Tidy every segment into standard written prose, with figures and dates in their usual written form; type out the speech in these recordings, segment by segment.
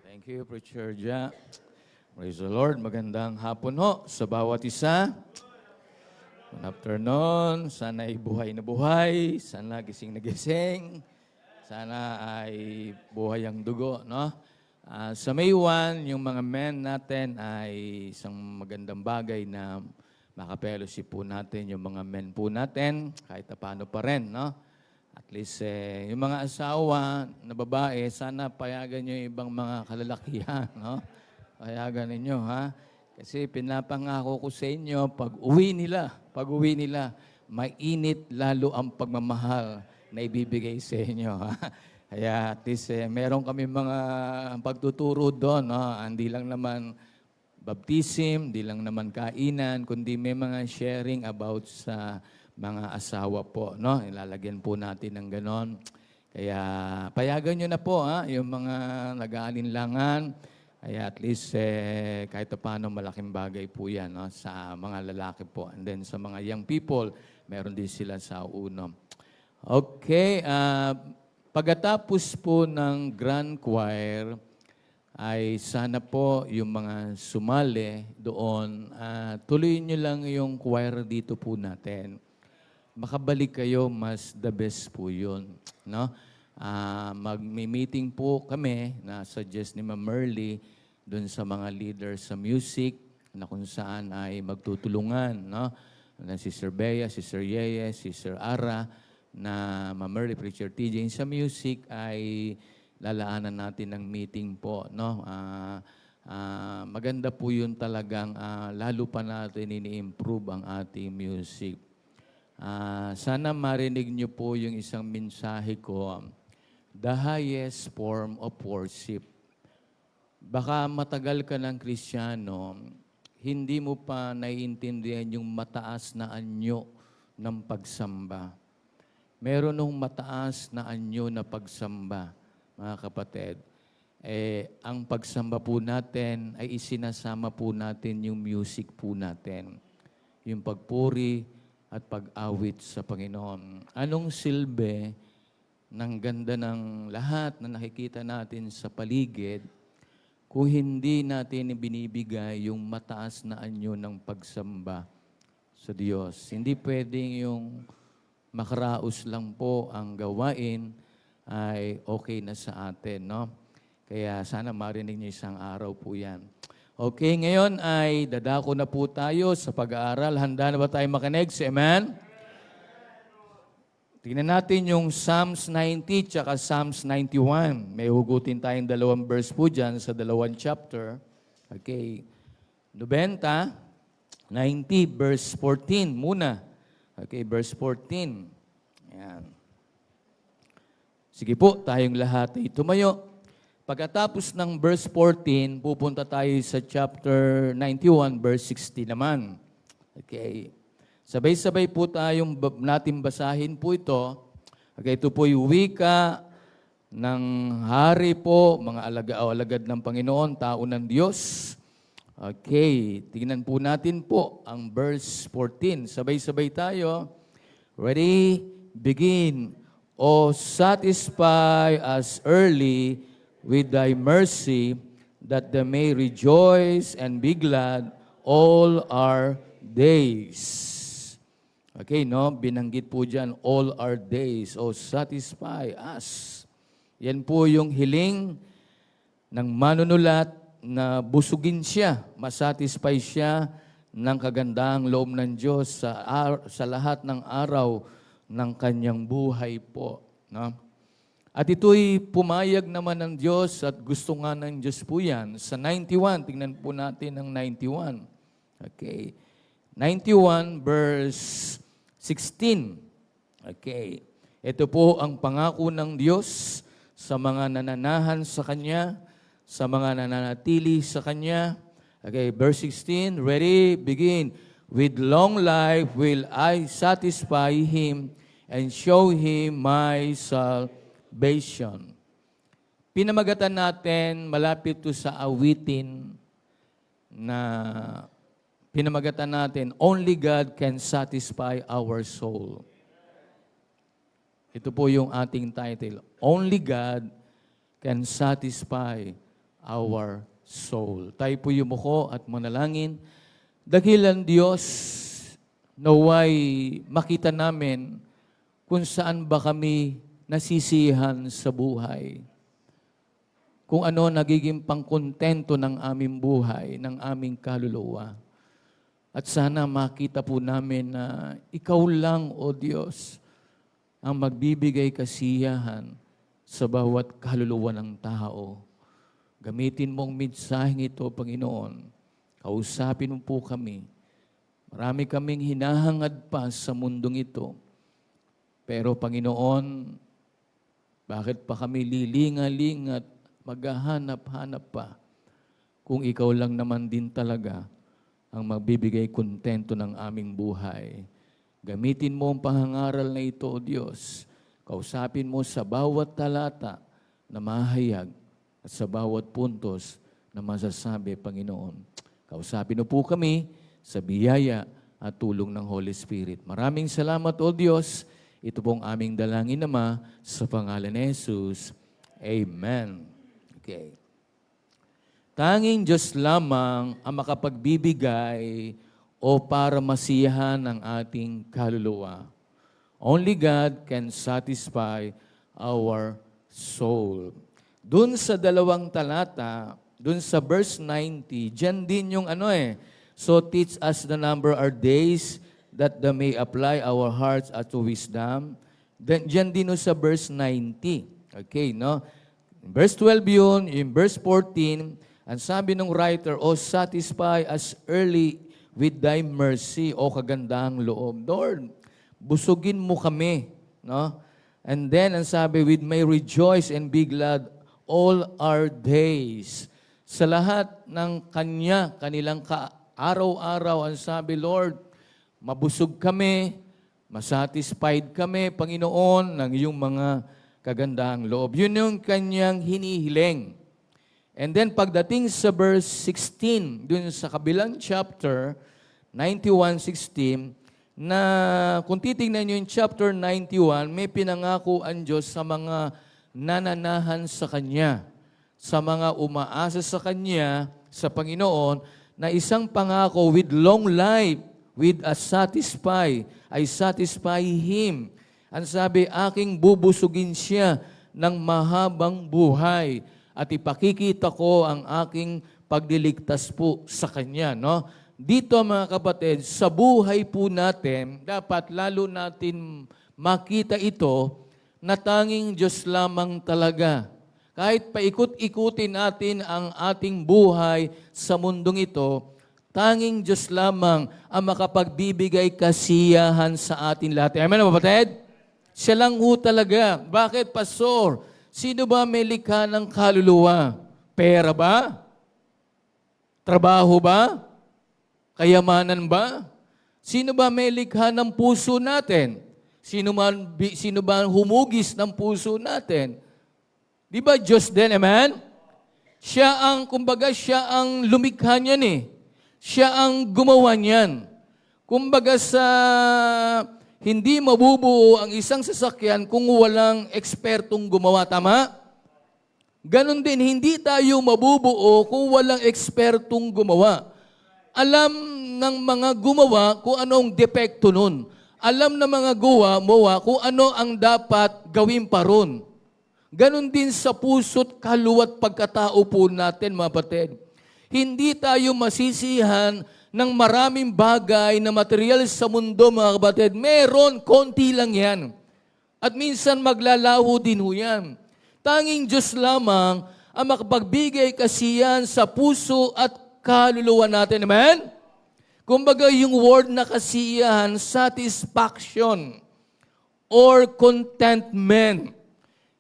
Thank you, Preacher Ja. Praise the Lord. Magandang hapon ho sa bawat isa. Good afternoon. Sana ay buhay na buhay. Sana gising na gising. Sana ay buhay ang dugo, no? Sa May 1, yung mga men natin ay isang magandang bagay na makapelowship po natin, yung mga men po natin, kahit na paano pa rin, no? At least, yung mga asawa na babae, sana payagan nyo yung ibang mga kalalakihan, no? Payagan ninyo, ha? Kasi pinapangako ko sa inyo, pag uwi nila, mainit lalo ang pagmamahal na ibibigay sa inyo, ha? Kaya at least, meron kami mga pagtuturo doon, no? Hindi lang naman baptism, hindi lang naman kainan, kundi may mga sharing about sa mga asawa po, no? Ilalagyan po natin ng ganon. Kaya payagan nyo na po, ha? Yung mga nag-aalinlangan. Kaya at least kahit paano malaking bagay po yan, no? Sa mga lalaki po. And then sa mga young people, meron din sila sa uno. Okay, pagkatapos po ng Grand Choir, ay sana po yung mga sumali doon, tuloy nyo lang yung choir dito po natin. Makabalik kayo, mas the best po yun. No? Mag-meeting po kami na suggest ni Ma'am Merly doon sa mga leaders sa music na kung saan ay magtutulungan. No? Na si Sir Bea, si Sir Yeye, si Sir Ara, na Ma'am Merly, Preacher TJ. Sa music ay lalaanan natin ng meeting po. No? Maganda po yun talagang lalo pa natin ini-improve ang ating music. Sana marinig niyo po yung isang mensahe ko, the highest form of worship. Baka matagal ka ng Kristiyano, hindi mo pa naiintindihan yung mataas na anyo ng pagsamba. Meron nung mataas na anyo na pagsamba, mga kapatid. Ang pagsamba po natin ay isinasama po natin yung music po natin. Yung pagpuri, at pag-awit sa Panginoon. Anong silbi ng ganda ng lahat na nakikita natin sa paligid kung hindi natin binibigay yung mataas na anyo ng pagsamba sa Diyos? Hindi pwedeng yung makaraos lang po ang gawain ay okay na sa atin, no? Kaya sana marinig niyo isang araw po yan. Okay, ngayon ay dadako na po tayo sa pag-aaral. Handa na ba tayo makinig? Amen? Tingnan natin yung Psalms 90 tsaka Psalms 91. May hugutin tayong dalawang verse po dyan sa dalawang chapter. Okay. 90, verse 14 muna. Okay, verse 14. Ayan. Sige po, tayong lahat ay tumayo. Pagkatapos ng verse 14, pupunta tayo sa chapter 91, verse 60 naman. Okay. Sabay-sabay po tayong natin basahin po ito. Okay, ito po yung wika ng hari po, mga alagad ng Panginoon, tao ng Diyos. Okay, tingnan po natin po ang verse 14. Sabay-sabay tayo. Ready? Begin. O satisfy us early with thy mercy, that they may rejoice and be glad all our days. Okay, no? Binanggit po dyan, all our days. O satisfy us. Yan po yung hiling ng manunulat na busugin siya, masatisfy siya ng kagandahang loob ng Diyos sa lahat ng araw ng kanyang buhay po. No? At ito'y pumayag naman ng Diyos at gusto nga ng Diyos po yan. Sa 91, tingnan po natin ang 91. Okay. 91 verse 16. Okay. Ito po ang pangako ng Diyos sa mga nananahan sa Kanya, sa mga nananatili sa Kanya. Okay, verse 16. Ready? Begin. With long life will I satisfy him and show him my salvation. Pinamagatan natin, malapit to sa awitin na pinamagatan natin, only God can satisfy our soul. Ito po yung ating title. Only God can satisfy our soul. Tayo po yumuko at manalangin. Dakilan Diyos, naway makita namin kung saan ba kami nasisihan sa buhay. Kung ano nagiging pangkontento ng aming buhay, ng aming kaluluwa. At sana makita po namin na Ikaw lang, O Diyos, ang magbibigay kasiyahan sa bawat kaluluwa ng tao. Gamitin mong mensaheng ito, Panginoon. Kausapin mo po kami. Marami kaming hinahangad pa sa mundong ito. Pero Panginoon, bakit pa kami lilingaling at maghahanap-hanap pa kung Ikaw lang naman din talaga ang magbibigay kontento ng aming buhay. Gamitin mo ang pangangaral na ito, O Diyos. Kausapin mo sa bawat talata na mahayag at sa bawat puntos na masasabi, Panginoon. Kausapin mo po kami sa biyaya at tulong ng Holy Spirit. Maraming salamat, O Diyos. Ito pong aming dalangin, Ama, sa pangalan ni Jesus. Amen. Okay. Tanging Diyos lamang ang makapagbibigay o para masiyahan ang ating kaluluwa. Only God can satisfy our soul. Dun sa 2 talata, dun sa verse 90, dyan din yung So teach us the number our days that they may apply our hearts unto wisdom. Dyan din sa verse 90. Okay, no? In verse 12 yun, in verse 14, ang sabi ng writer, O satisfy us early with thy mercy, O kagandahang loob. Lord, busugin mo kami. No? And then, ang sabi, with may rejoice and be glad all our days. Sa lahat ng kanilang araw-araw, ang sabi, Lord, mabusog kami, masatisfied kami, Panginoon, ng iyong mga kagandahang loob. Yun yung kanyang hinihiling. And then pagdating sa verse 16, dun sa kabilang chapter, 91:16, na kung titingnan nyo yung chapter 91, may pinangako ang Diyos sa mga nananahan sa Kanya, sa mga umaasa sa Kanya, sa Panginoon, na isang pangako with long life, with a satisfy, I satisfy Him. Ang sabi, aking bubusugin siya ng mahabang buhay at ipakikita ko ang aking pagliligtas po sa Kanya. No? Dito mga kapatid, sa buhay po natin, dapat lalo natin makita ito na tanging Diyos lamang talaga. Kahit paikot-ikutin natin ang ating buhay sa mundong ito, tanging Diyos lamang ang makapagbibigay kasiyahan sa atin lahat. Amen, kapatid? Siya lang ho talaga. Bakit, Pastor? Sino ba may likha ng kaluluwa? Pera ba? Trabaho ba? Kayamanan ba? Sino ba may likha ng puso natin? Sino ba humugis ng puso natin? Di ba Diyos din, amen? Kumbaga siya ang lumikha niyan eh. Siya ang gumawa niyan. Kumbaga hindi mabubuo ang isang sasakyan kung walang ekspertong gumawa. Tama? Ganon din, hindi tayo mabubuo kung walang ekspertong gumawa. Alam ng mga gumawa kung anong depekto nun. Alam ng mga gumawa kung ano ang dapat gawin pa ron. Ganon din sa puso't kaluwa't pagkatao po natin, mga kapatid. Hindi tayo masisihan ng maraming bagay na material sa mundo, mga kapatid. Meron, konti lang yan. At minsan maglalaho din ho yan. Tanging Diyos lamang ang makapagbigay kasiyahan sa puso at kaluluwa natin. Amen? Kumbaga yung word na kasiyahan, satisfaction or contentment.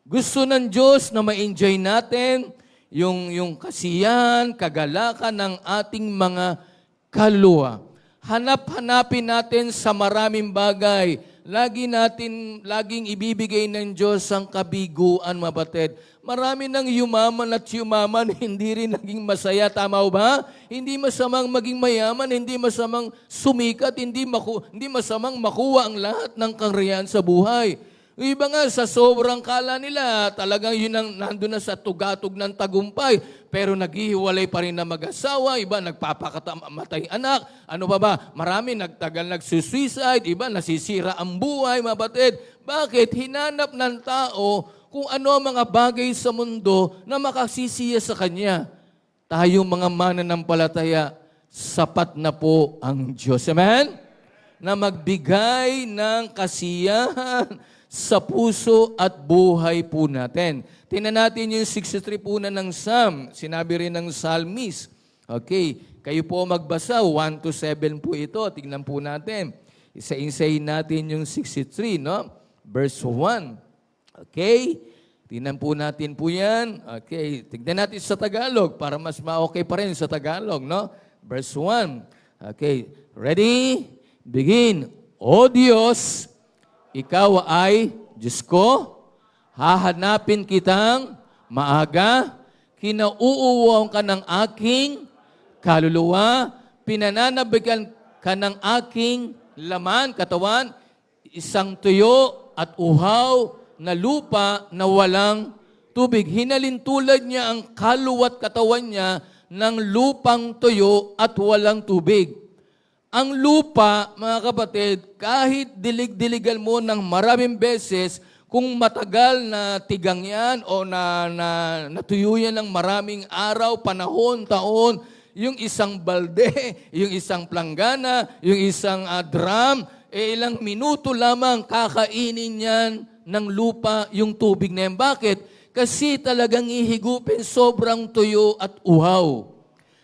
Gusto ng Diyos na ma-enjoy natin yung kasiyahan, kagalakan ng ating mga kaluluwa. Hanap-hanapin natin sa maraming bagay. Laging ibibigay ng Diyos ang kabiguan, mga kapatid. Marami nang yumaman at yumaman, hindi rin naging masaya. Tama ba? Hindi masamang maging mayaman, hindi masamang sumikat, hindi masamang makuha ang lahat ng kangriyan sa buhay. Yung iba nga, sa sobrang kala nila, talagang yun ang nandun na sa tugatog ng tagumpay. Pero naghihiwalay pa rin na mag-asawa, iba nagpapakamatay anak. Ano pa ba? Marami nagtagal nagsusuicide, iba nasisira ang buhay, mga batid. Bakit? Hinanap ng tao kung ano ang mga bagay sa mundo na makasisiya sa kanya. Tayong mga mananampalataya, sapat na po ang Diyos. Amen? Na magbigay ng kasiyahan sa puso at buhay po natin. Tingnan natin yung 63 po na ng Psalm. Sinabi rin ng Psalmist. Okay, kayo po magbasa, 1 to 7 po ito. Tingnan po natin. Isa-isayin natin yung 63, no? Verse 1. Okay, tingnan po natin po yan. Okay, tingnan natin sa Tagalog para mas ma-okay pa rin sa Tagalog, no? Verse 1. Okay, ready? Begin. O Diyos, ikaw ay Diyos ko, hahanapin kitang maaga, kinauuwaw ka ng aking kaluluwa, pinananabigan ka ng aking laman, katawan, isang tuyo at uhaw na lupa na walang tubig. Hinalintulad niya ang kaluwat katawan niya ng lupang tuyo at walang tubig. Ang lupa, mga kapatid, kahit dilig-diligan mo ng maraming beses, kung matagal na tigang yan o natuyo yan ng maraming araw, panahon, taon, yung isang balde, yung isang planggana, yung isang drum, ilang minuto lamang kakainin yan ng lupa yung tubig na yan. Bakit? Kasi talagang ihigupin sobrang tuyo at uhaw.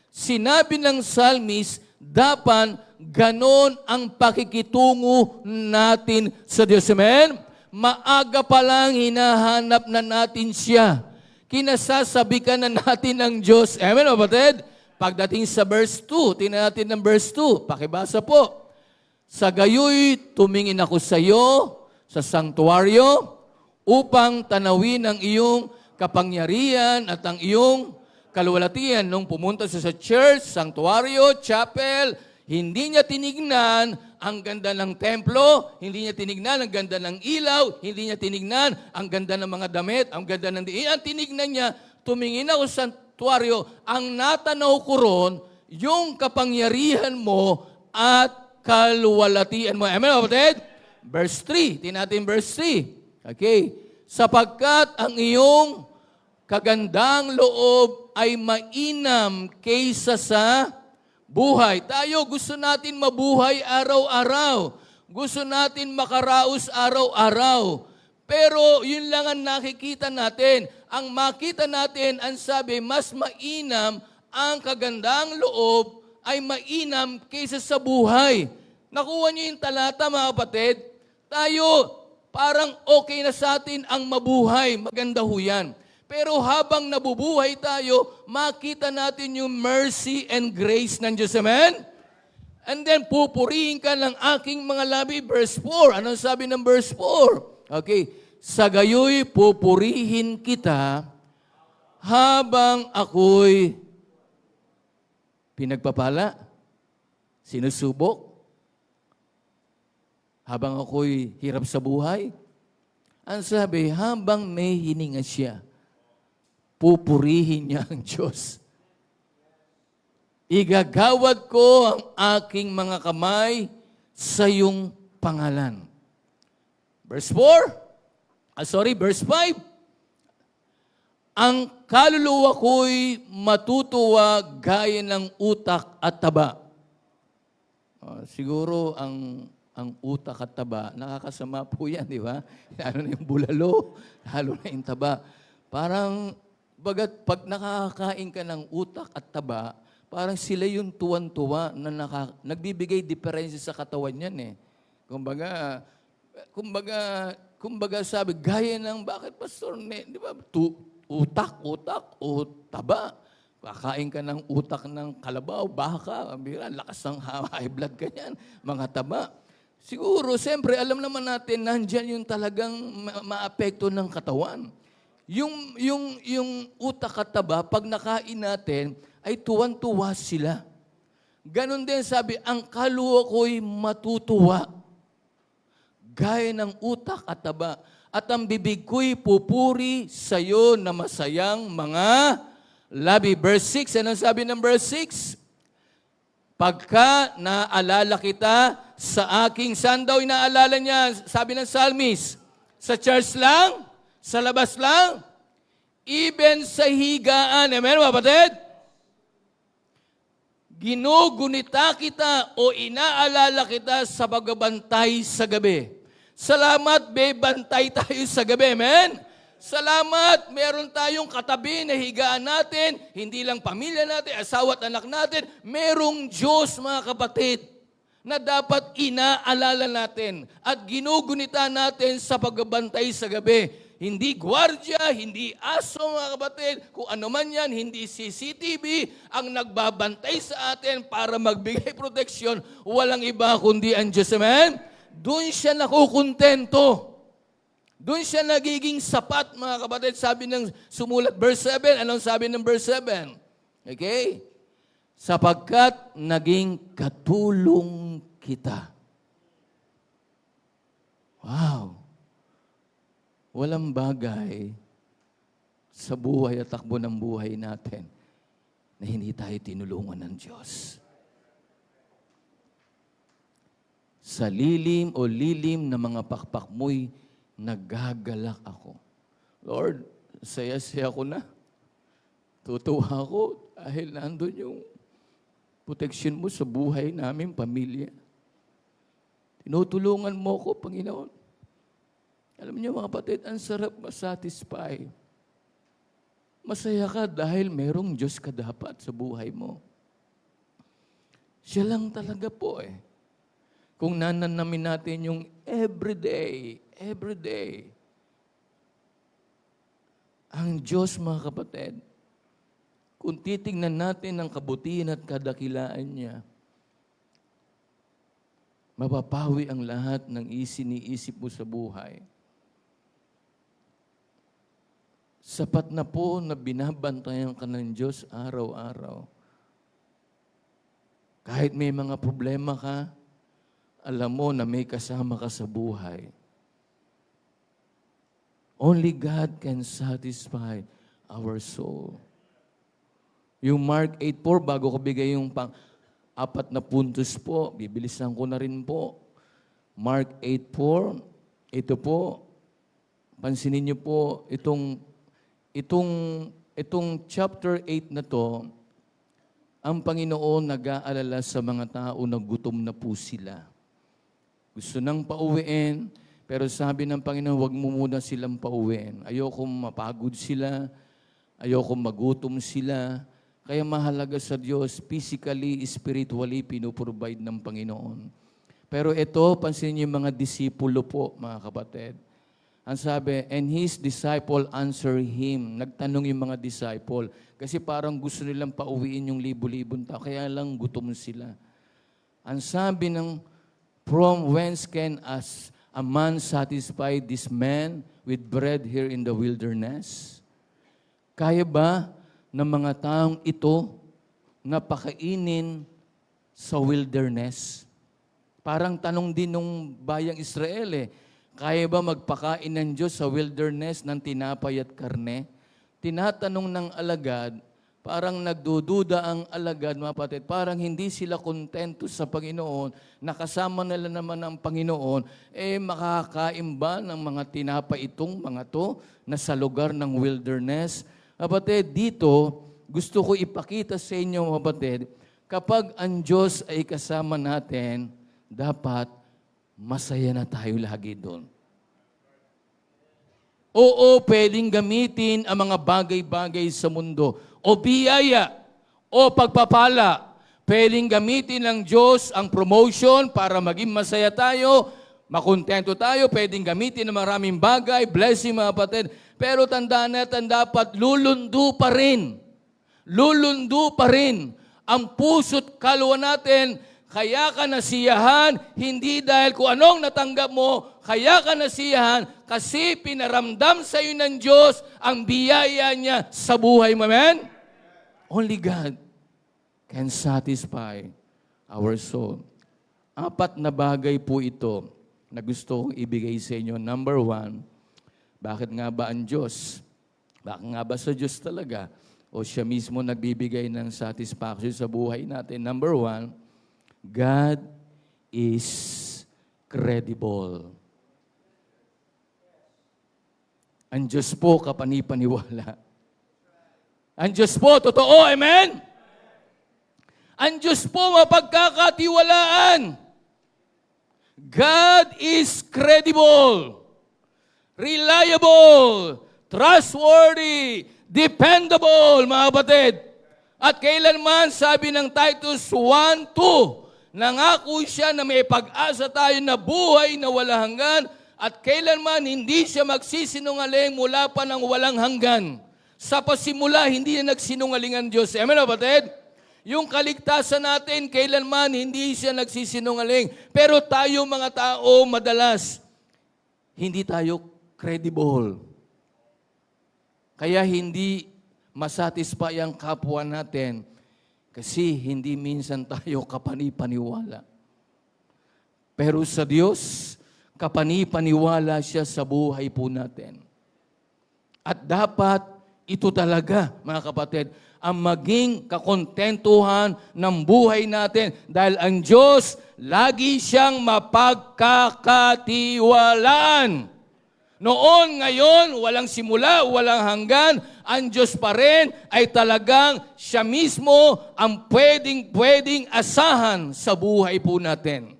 Sinabi ng psalmist, dapat ganon ang pakikitungo natin sa Diyos. Amen? Maaga pa lang hinahanap na natin siya. Kinasasabi ka na natin ng Diyos. Amen, kapatid? Pagdating sa verse 2, tingnan natin ng verse 2. Pakibasa po. Sa gayoy, tumingin ako sa iyo sa sanktuaryo upang tanawin ang iyong kapangyarihan at ang iyong kaluwalhatian. Nung pumunta siya sa church, sanktuaryo, chapel, hindi niya tinignan ang ganda ng templo, hindi niya tinignan ang ganda ng ilaw, hindi niya tinignan ang ganda ng mga damit, ang ganda ng diin. Ang tinignan niya, tumingin ako sa sanktuaryo, ang natanaw ko ron, yung kapangyarihan mo at kaluwalhatian mo. Amen, kapatid? Verse 3, tinatin verse 3. Okay. Sapagkat ang iyong kagandang loob ay mainam kaysa sa buhay. Tayo gusto natin mabuhay araw-araw. Gusto natin makaraos araw-araw. Pero yun lang ang nakikita natin. Ang makita natin, ang sabi, mas mainam ang kagandang loob ay mainam kaysa sa buhay. Nakuha niyo yung talata, mga kapatid? Tayo, parang okay na sa atin ang mabuhay. Maganda ho yan. Pero habang nabubuhay tayo, makita natin yung mercy and grace ng Diyos. Amen? And then, pupurihin ka ng aking mga labi. Verse 4. Anong sabi ng verse 4? Okay. Sa gayoy, pupurihin kita habang ako'y pinagpapala, sinusubok, habang ako'y hirap sa buhay. Ang sabi, habang may hininga siya, pupurihin niya ang Diyos. Igagawad ko ang aking mga kamay sa iyong pangalan. Verse 4. Verse 5. Ang kaluluwa ko'y matutuwa gaya ng utak at taba. Siguro ang utak at taba, nakakasama po yan, di ba? Lalo na yung bulalo, lalo na yung taba. Parang, pag nakakain ka ng utak at taba, parang sila yung tuwan-tuwa na nagbibigay diferensya sa katawan yan eh. Kumbaga sabi, gaya ng, bakit pastor, di ba? Utak, o taba. Kakain ka ng utak ng kalabaw, baka, lakas ng high blood ka yan, mga taba. Siguro, siyempre, alam naman natin, nandyan yung talagang maapekto ng katawan. Yung utak at taba, pag nakain natin, ay tuwan-tuwa sila. Ganon din sabi, ang kaluluwa ko'y matutuwa. Gaya ng utak at taba. at ang bibig ko'y pupuri sa iyo na masayang mga labi. Verse 6, ano sabi ng verse 6? Pagka naalala kita sa aking, saan daw inaalala niya? Sabi ng psalmist, sa church lang? Sa labas lang? Even sa higaan. Amen, mga kapatid? Ginugunita kita o inaalala kita sa pagbabantay sa gabi. Salamat, bantay tayo sa gabi. Amen? Salamat, meron tayong katabi na higaan natin, hindi lang pamilya natin, asawa at anak natin, merong Diyos, mga kapatid, na dapat inaalala natin at ginugunita natin sa pagbabantay sa gabi. Hindi gwardya, hindi aso, mga kapatid, kung ano man yan, hindi CCTV ang nagbabantay sa atin para magbigay proteksyon, walang iba kundi ang Diyos. Amen? Doon siya nakukontento. Doon siya nagiging sapat, mga kapatid. Sabi ng sumulat, verse 7. Anong sabi ng verse 7? Okay? Sapagkat naging katulong kita. Wow! Walang bagay sa buhay at takbo ng buhay natin na hindi tayo tinulungan ng Diyos. Sa lilim o lilim na mga pakpak mo'y nagagalak ako. Lord, saya-saya ko na. Tutuwa ako dahil nandun yung protection mo sa buhay namin, pamilya. Tinutulungan mo ko, Panginoon. Alam niyo, mga kapatid, ang sarap masatisfy. Masaya ka dahil merong Diyos ka dapat sa buhay mo. Siya lang talaga po eh. Kung nananamin natin yung everyday, ang Diyos, mga kapatid, kung titingnan natin ang kabutihan at kadakilaan niya, mapapawi ang lahat ng isiniisip mo sa buhay. Sapat na po na binabantayan ka ng Diyos araw-araw. Kahit may mga problema ka, alam mo na may kasama ka sa buhay. Only God can satisfy our soul. Yung Mark 8:4, bago ko bigay yung 4 na puntos po, bibilisan ko na rin po. Mark 8:4, ito po, pansinin niyo po, itong chapter 8 na to, ang Panginoon nag-aalala sa mga tao na gutom na po sila. Gusto nang pauwiin, pero sabi ng Panginoon, huwag mo muna silang pauwiin. Ayokong mapagod sila, ayokong magutom sila. Kaya mahalaga sa Diyos, physically, spiritually, pinuprovide ng Panginoon. Pero ito, pansin niyo yung mga disipulo po, mga kapatid. Ang sabi, and his disciple answer him. Nagtanong yung mga disciple. Kasi parang gusto nilang pauwiin yung libo-libong tao. Kaya lang gutom sila. Ang sabi ng, from whence can a man satisfy this man with bread here in the wilderness? Kaya ba ng mga taong ito na pakainin sa wilderness? Parang tanong din ng bayang Israel eh. Kaya ba magpakain ng Diyos sa wilderness ng tinapay at karne? Tinatanong ng alagad, parang nagdududa ang alagad, mga kapatid, parang hindi sila kontento sa Panginoon, nakasama nila naman ang Panginoon, makakain ba ng mga tinapay itong mga to na sa lugar ng wilderness? Kapatid, dito, gusto ko ipakita sa inyo, mga kapatid, kapag ang Diyos ay kasama natin, dapat masaya na tayo lagi doon. Oo, pwedeng gamitin ang mga bagay-bagay sa mundo. O biyaya, o pagpapala. Pwedeng gamitin ng Diyos ang promotion para maging masaya tayo, makontento tayo. Pwedeng gamitin ng maraming bagay, blessing mga kapatid. Pero tandaan natin, dapat lulundo pa rin. Lulundo pa rin ang puso't kalwa natin. Kaya ka nasiyahan, hindi dahil kung anong natanggap mo, kaya ka nasiyahan kasi pinaramdam sa iyo ng Diyos ang biyaya niya sa buhay mo. Amen? Only God can satisfy our soul. 4 na bagay po ito na gusto kong ibigay sa inyo. Number 1, Bakit nga ba ang Diyos? Bakit nga ba sa Diyos talaga? O siya mismo nagbibigay ng satisfaction sa buhay natin? Number one, God is credible. Ang Diyos po kapani-paniwala. Ang Diyos po, totoo, amen? Ang Diyos po mapagkakatiwalaan. God is credible, reliable, trustworthy, dependable, mga kapatid. At kailanman, sabi ng Titus 1:2, nangako siya na may pag-asa tayo na buhay na walang hanggan at kailanman hindi siya magsisinungaling mula pa ng walang hanggan. Sa pasimula, hindi na nagsinungaling ang Diyos. Amen, kapatid? Yung kaligtasan natin, kailanman hindi siya nagsisinungaling. Pero tayo mga tao, madalas, hindi tayo credible. Kaya hindi masatisfy ang kapwa natin kasi hindi minsan tayo kapani-paniwala. Pero sa Diyos, kapani-paniwala siya sa buhay po natin. At dapat ito talaga, mga kapatid, ang maging kakontentuhan ng buhay natin dahil ang Diyos, lagi siyang mapagkakatiwalaan. Noon, ngayon, walang simula, walang hanggan, ang Diyos pa rin ay talagang siya mismo ang pwedeng asahan sa buhay po natin.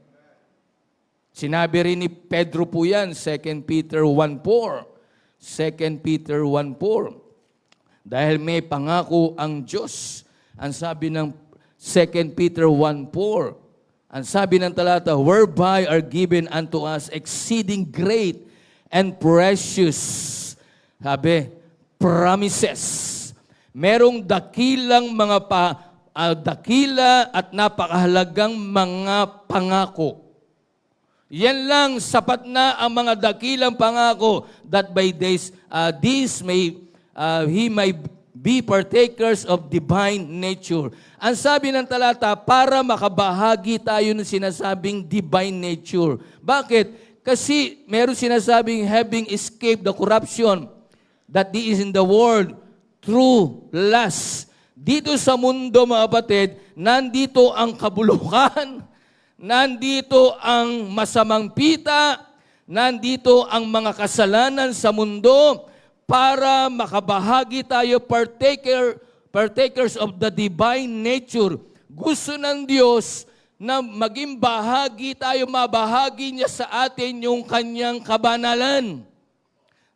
Sinabi rin ni Pedro po yan, 2 Peter 1:4. 2 Peter 1:4. Dahil may pangako ang Diyos. Ang sabi ng 2 Peter 1:4, ang sabi ng talata, whereby are given unto us exceeding great and precious, sabi, promises. Merong dakilang mga dakila at napakahalagang mga pangako. Yan lang, sapat na ang mga dakilang pangako that by this he may be partakers of divine nature. Ang sabi ng talata, para makabahagi tayo ng sinasabing divine nature. Bakit? Kasi meron sinasabing having escaped the corruption that is in the world through lust. Dito sa mundo, mga kapatid, nandito ang kabulukan, nandito ang masamang pita, nandito ang mga kasalanan sa mundo, para makabahagi tayo, partakers of the divine nature. Gusto ng Diyos na maging bahagi tayo, mabahagi niya sa atin yung kanyang kabanalan.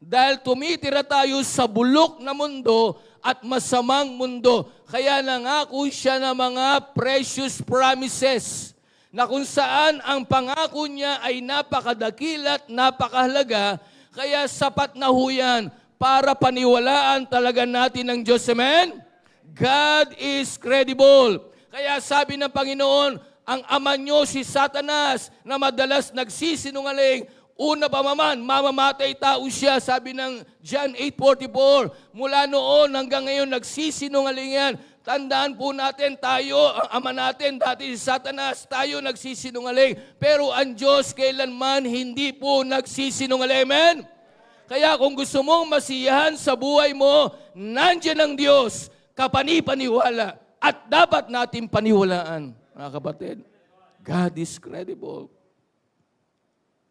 Dahil tumitira tayo sa bulok na mundo at masamang mundo. Kaya nangako siya ng mga precious promises na kung saan ang pangako niya ay napakadakil at napakahalaga, kaya sapat na ho yan para paniwalaan talaga natin ng Diyos. Amen? God is credible. Kaya sabi ng Panginoon, ang ama nyo si Satanas na madalas nagsisinungaling, una pa man, mamamatay tao siya. Sabi ng John 8:44, mula noon hanggang ngayon nagsisinungaling yan. Tandaan po natin, tayo, ang ama natin, dati si Satanas, tayo nagsisinungaling. Pero ang Diyos kailanman hindi po nagsisinungaling. Amen? Kaya kung gusto mong masiyahan sa buhay mo, nandiyan ang Diyos, kapani-paniwala. At dapat natin paniwalaan, mga kapatid. God is credible.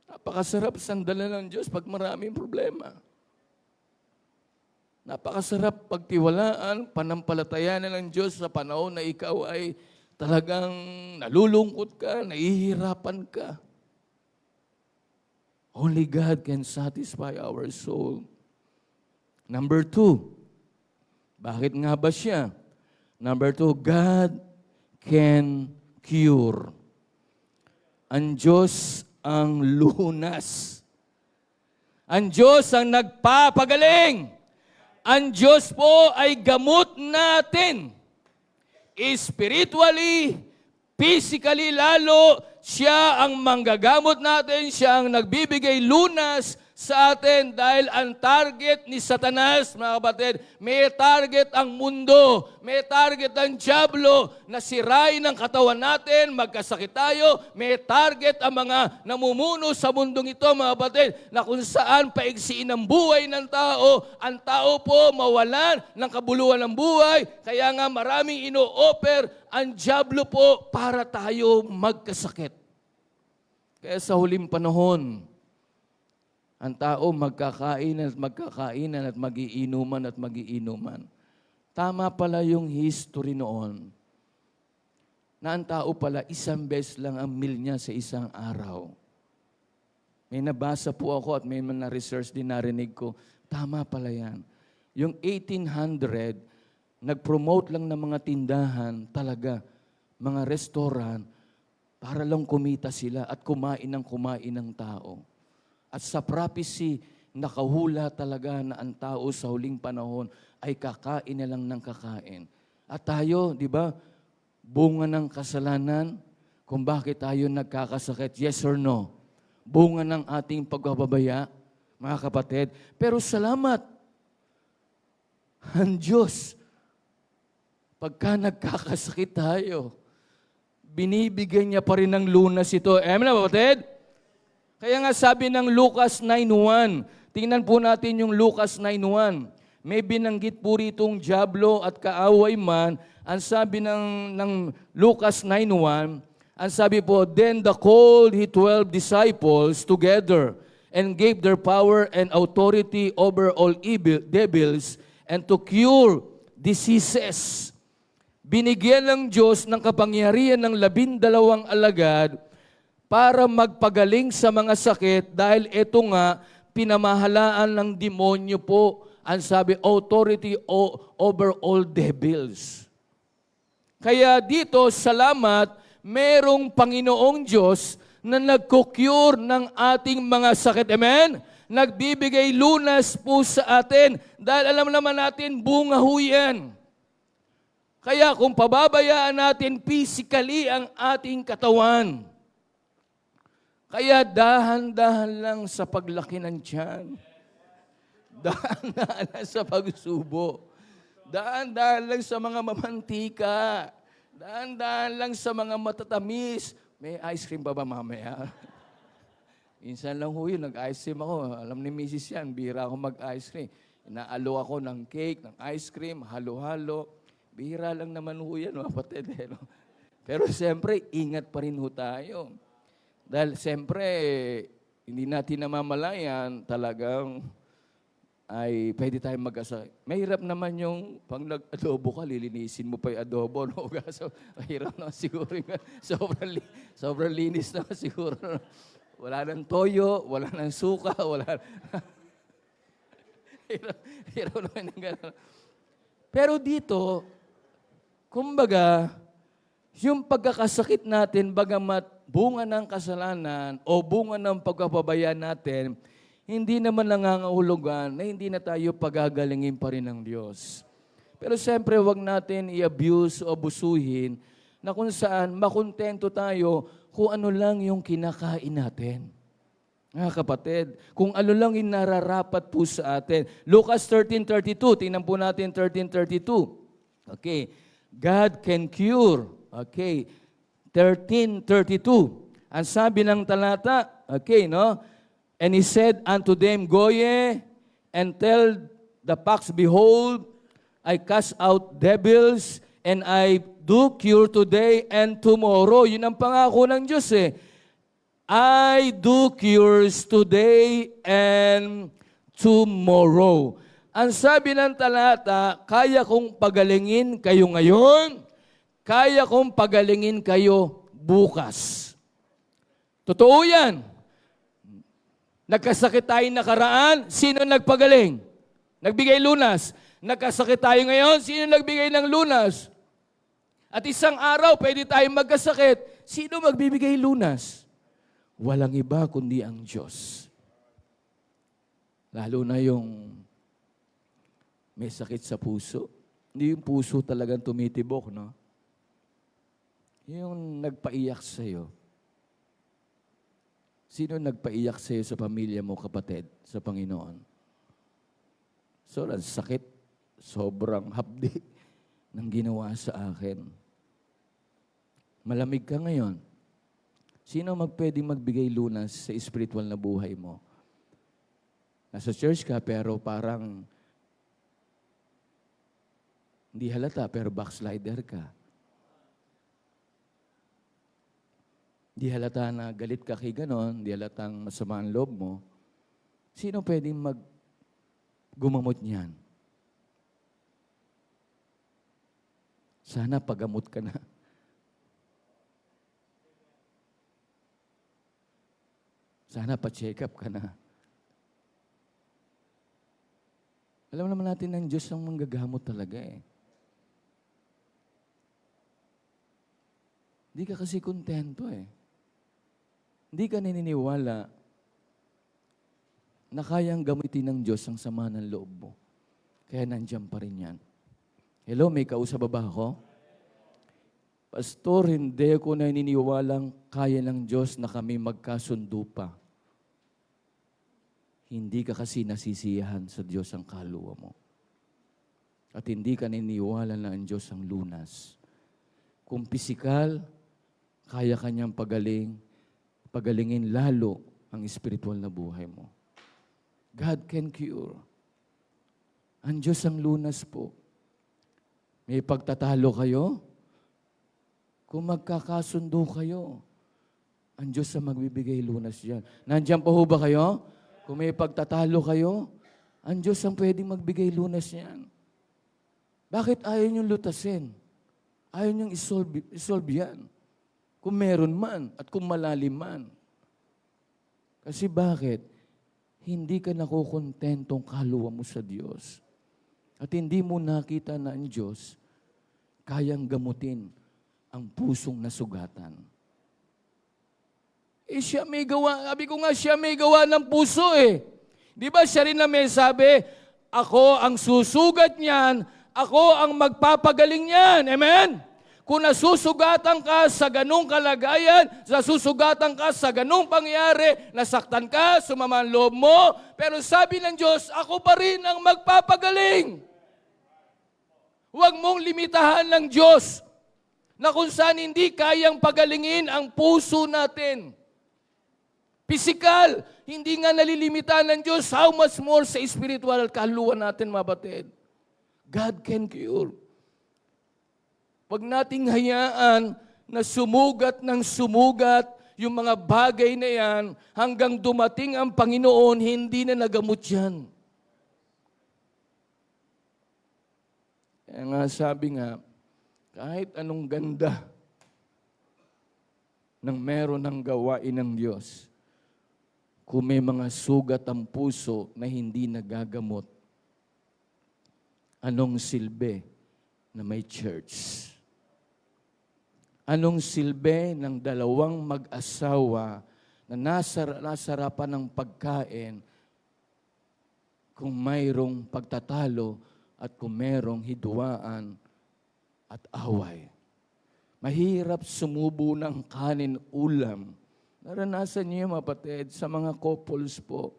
Napakasarap sandalan ng Diyos pag maraming problema. Napakasarap pagtiwalaan, panampalatayanan ng Diyos sa panahon na ikaw ay talagang nalulungkot ka, nahihirapan ka. Only God can satisfy our soul. Number 2, bakit nga ba siya? Number 2, God can cure. Ang Diyos ang lunas. Ang Diyos ang nagpapagaling. Ang Diyos po ay gamot natin. Spiritually, physically lalo, siya ang manggagamot natin, siya ang nagbibigay lunas sa atin dahil ang target ni Satanas, mga kapatid, may target ang mundo, may target ang dyablo na sirain ang katawan natin, magkasakit tayo, may target ang mga namumuno sa mundong ito, mga kapatid, na kung saan paigsiin ang buhay ng tao, ang tao po mawalan ng kabuluhan ng buhay, kaya nga maraming ino-offer ang dyablo po para tayo magkasakit. Kaya sa huling panahon, ang tao magkakainan at magiinuman. Tama pala yung history noon na ang tao pala isang beses lang ang meal niya sa isang araw. May nabasa po ako at may na-research din narinig ko, tama pala yan. Yung 1800, nag-promote lang ng mga tindahan talaga, mga restaurant, para lang kumita sila at kumain ng tao. At sa prophecy, nakahula talaga na ang tao sa huling panahon ay kakain na lang ng kakain. At tayo, di ba, bunga ng kasalanan, kung bakit tayo nagkakasakit, yes or no? Bunga ng ating pagbabaya, mga kapatid. Pero salamat, ang Diyos, pagka nagkakasakit tayo, binibigyan niya pa rin ng lunas ito. Amen, kapatid? Kaya nga sabi ng Lucas 9:1, tingnan po natin yung Lucas 9:1. May binanggit po ritong dyablo at kaaway man. Ang sabi ng Lucas 9:1, ang sabi po, then the called he 12 disciples together and gave their power and authority over all evil devils and to cure diseases. Binigyan ng Diyos ng kapangyarihan ng 12 alagad para magpagaling sa mga sakit dahil ito nga, pinamahalaan ng demonyo po, ang sabi, authority over all devils. Kaya dito, salamat, merong Panginoong Diyos na nagko-cure ng ating mga sakit. Amen? Nagbibigay lunas po sa atin dahil alam naman natin, bunga ho yan. Kaya kung pababayaan natin physically ang ating katawan, kaya dahan-dahan lang sa paglaki ng tiyan. Dahan-dahan lang sa pagsubo. Dahan-dahan lang sa mga mamantika. Dahan-dahan lang sa mga matatamis. May ice cream ba mamaya? Minsan lang ho yun, nag-ice cream ako. Alam ni Mrs. yan, bihira ako mag-ice cream. Inaalo ako ng cake, ng ice cream, halo-halo. Bihira lang naman ho yan, kapatid. Pero siyempre, ingat pa rin ho tayo. Dahil siyempre, hindi natin namamalayan talagang ay pwede tayong mag-asa. Mahirap naman yung pag nag-adobo ka, lilinisin mo pa yung adobo. No? So, mahirap naman siguro. Sobrang linis naman siguro. Wala nang toyo, wala nang suka, wala. hirap naman ng gano'n. Pero dito, kumbaga, yung pagkakasakit natin, bagamat bunga ng kasalanan o bunga ng pagkapabaya natin, hindi naman nangangahulugan na hindi na tayo pagagalingin pa rin ng Diyos. Pero siyempre, wag natin i-abuse o abusuhin na kung saan makontento tayo kung ano lang yung kinakain natin. Kapatid, kung ano lang yung nararapat po sa atin. Lucas 13:32, tingnan po natin 13:32. Okay, God can cure. Okay, 13:32. Ang sabi ng talata, okay, no? And he said unto them, Go ye, and tell the pox, behold, I cast out devils, and I do cure today and tomorrow. Yun ang pangako ng Diyos eh. I do cures today and tomorrow. Ang sabi ng talata, kaya kong pagalingin kayo ngayon, kaya kong pagalingin kayo bukas. Totoo yan. Nagkasakit tayo nakaraan, sino nagpagaling? Nagbigay lunas. Nagkasakit tayo ngayon, sino nagbigay ng lunas? At isang araw, pwede tayong magkasakit. Sino magbibigay lunas? Walang iba kundi ang Diyos. Lalo na yung may sakit sa puso. Hindi yung puso talagang tumitibok, no? Yung nagpaiyak sa'yo. Sino nagpaiyak sa'yo sa pamilya mo, kapatid, sa Panginoon? So, ang sakit, sobrang hapdi ng ginawa sa akin. Malamig ka ngayon. Sino pwedeng magbigay lunas sa spiritual na buhay mo? Nasa church ka, pero parang hindi halata, pero backslider ka. Di halata na galit ka kay ganon, di halatang masama ang loob mo. Sino pwedeng gumamot niyan? Sana pagamot ka na. Sana pa-check up ka na. Alam naman natin ng Diyos ang manggagamot talaga eh. Hindi ka kasi kontento eh. Hindi ka naniniwala na kayang gamitin ng Diyos ang sama ng loob mo. Kaya nandiyan pa rin yan. Hello, may kausap ba ako? Pastor, hindi ako naniniwalang kaya ng Diyos na kami magkasundo pa. Hindi ka kasi nasisiyahan sa Diyos ang kaluluwa mo. At hindi ka naniniwala na ang Diyos ang lunas. Kung pisikal, kaya kanyang pagalingin lalo ang spiritual na buhay mo. God can cure. Ang Diyos ang lunas po. May pagtatalo kayo, kung magkakasundo kayo, ang Diyos ang magbibigay lunas yan. Nandiyan pa ho ba kayo? Kung may pagtatalo kayo, ang Diyos ang pwedeng magbigay lunas yan. Bakit ayaw niyong lutasin? Ayaw niyong isolve yan. Kung meron man at kung malalim man. Kasi bakit? Hindi ka nakukontentong kaluluwa mo sa Diyos. At hindi mo nakita na ang Diyos kayang gamutin ang pusong nasugatan. Eh siya may gawa, sabi ko nga siya may gawa ng puso eh. Di ba siya rin na may sabi, ako ang susugat niyan, ako ang magpapagaling niyan. Amen? Kung nasusugatan ka sa ganung kalagayan, nasusugatan ka sa ganung pangyari, nasaktan ka, sumama ang loob mo, pero sabi ng Diyos, ako pa rin ang magpapagaling. Huwag mong limitahan ng Diyos na kung saan hindi kayang pagalingin ang puso natin. Pisikal, hindi nga nalilimitahan ng Diyos, how much more sa spiritual kaluluwa natin, mga batid. God can cure. Huwag nating hayaan na sumugat ng sumugat yung mga bagay na yan hanggang dumating ang Panginoon, hindi na nagamot yan. Kaya nga sabi nga, kahit anong ganda ng meron ng gawain ng Diyos, kung may mga sugat ang puso na hindi nagagamot, anong silbi na may church? Anong silbi ng dalawang mag-asawa na nasarapan ng pagkain kung mayroong pagtatalo at kung mayroong hidwaan at away? Mahirap sumubo ng kanin ulam. Naranasan niyo, mapatid, sa mga couples po.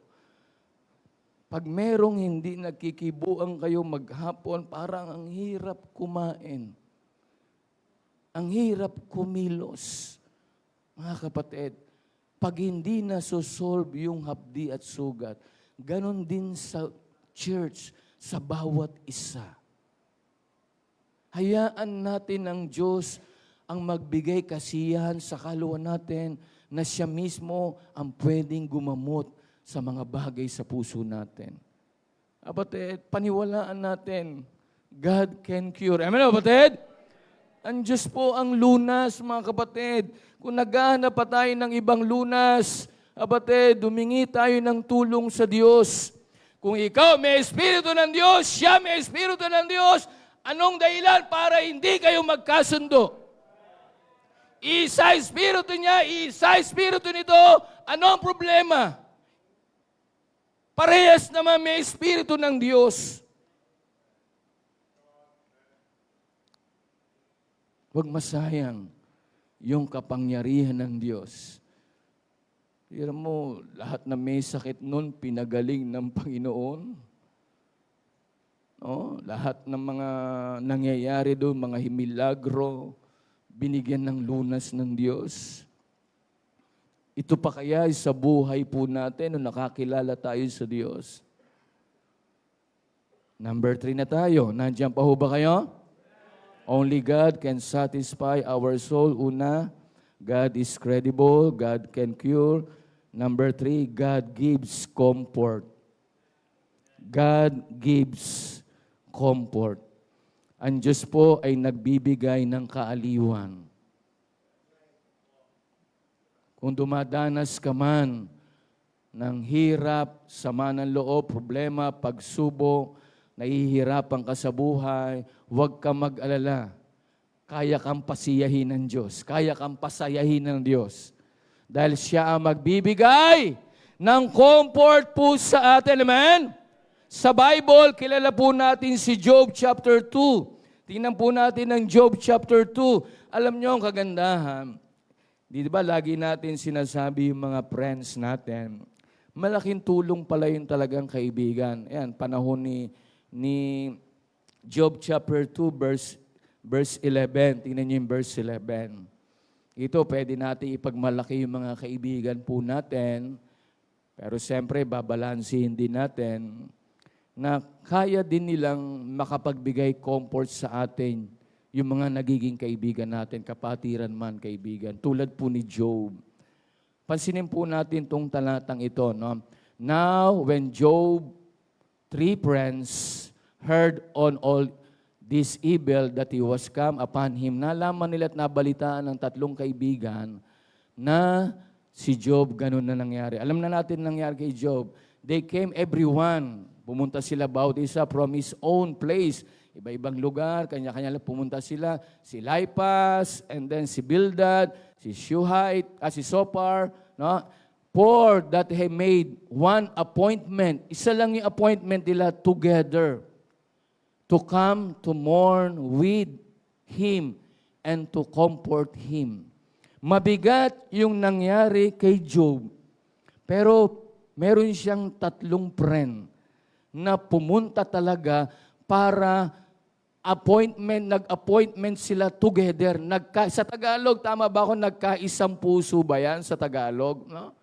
Pag merong hindi nagkikibuang kayo maghapon, parang ang hirap kumain. Ang hirap kumilos. Mga kapatid, pag hindi na-solve yung hapdi at sugat, ganon din sa church, sa bawat isa. Hayaan natin ng Diyos ang magbigay kasiyahan sa kaluluwa natin na siya mismo ang pwedeng gumamot sa mga bagay sa puso natin. Kapatid, paniwalaan natin, God can cure. Amen, kapatid? Ang Diyos po ang lunas, mga kapatid. Kung naghahanap pa tayo ng ibang lunas, kapatid, humingi tayo ng tulong sa Diyos. Kung ikaw may Espiritu ng Diyos, siya may Espiritu ng Diyos, anong dahilan para hindi kayo magkasundo? Isa Espiritu niya, isa Espiritu nito, ano ang problema? Parehas naman may Espiritu ng Diyos. Huwag masayang yung kapangyarihan ng Diyos Tira mo, lahat na may sakit nun, pinagaling ng Panginoon. No? Lahat ng mga nangyayari doon, mga milagro, binigyan ng lunas ng Diyos. Ito pa kaya sa buhay po natin nung nakakilala tayo sa Diyos. Number 3 na tayo. Nandiyan pa ho ba kayo? Only God can satisfy our soul. Una, God is credible. God can cure. Number 3, God gives comfort. God gives comfort. Ang Diyos po ay nagbibigay ng kaaliwan. Kung dumadanas ka man ng hirap, sama ng loob, problema, pagsubok, nahihirapan ka sa buhay, huwag ka mag-alala. Kaya kang pasiyahin ng Diyos. Kaya kang pasayahin ng Diyos. Dahil siya ang magbibigay ng comfort po sa atin. Amen? Sa Bible, kilala po natin si Job chapter 2. Tingnan po natin ang Job chapter 2. Alam niyo ang kagandahan. Di ba lagi natin sinasabi yung mga friends natin, malaking tulong pala yung talagang kaibigan. Ayan, panahon ni Job chapter 2 verse 11. Tingnan niyo yung verse 11. Ito, pwede natin ipagmalaki yung mga kaibigan po natin. Pero siyempre, babalansin din natin na kaya din nilang makapagbigay comfort sa atin yung mga nagiging kaibigan natin, kapatiran man kaibigan, tulad po ni Job. Pansinin po natin itong talatang ito. No? Now, when Job, 3 friends, heard on all this evil that he was come upon him, nalaman nila at nabalitaan ng 3 kaibigan na si Job ganun na nangyari. Alam na natin nangyari kay Job. They came everyone. Pumunta sila bawat isa from his own place. Iba-ibang lugar, kanya-kanya lang pumunta sila. Si Eliphaz, and then si Bildad, si Shuhite, si Sopar, no? For that he made one appointment. Isa lang yung appointment nila together. To come to mourn with him and to comfort him. Mabigat yung nangyari kay Job. Pero meron siyang 3 friend na pumunta talaga para nag-appointment sila together. Sa Tagalog, tama ba ako, nagkaisang puso ba yan sa Tagalog? No?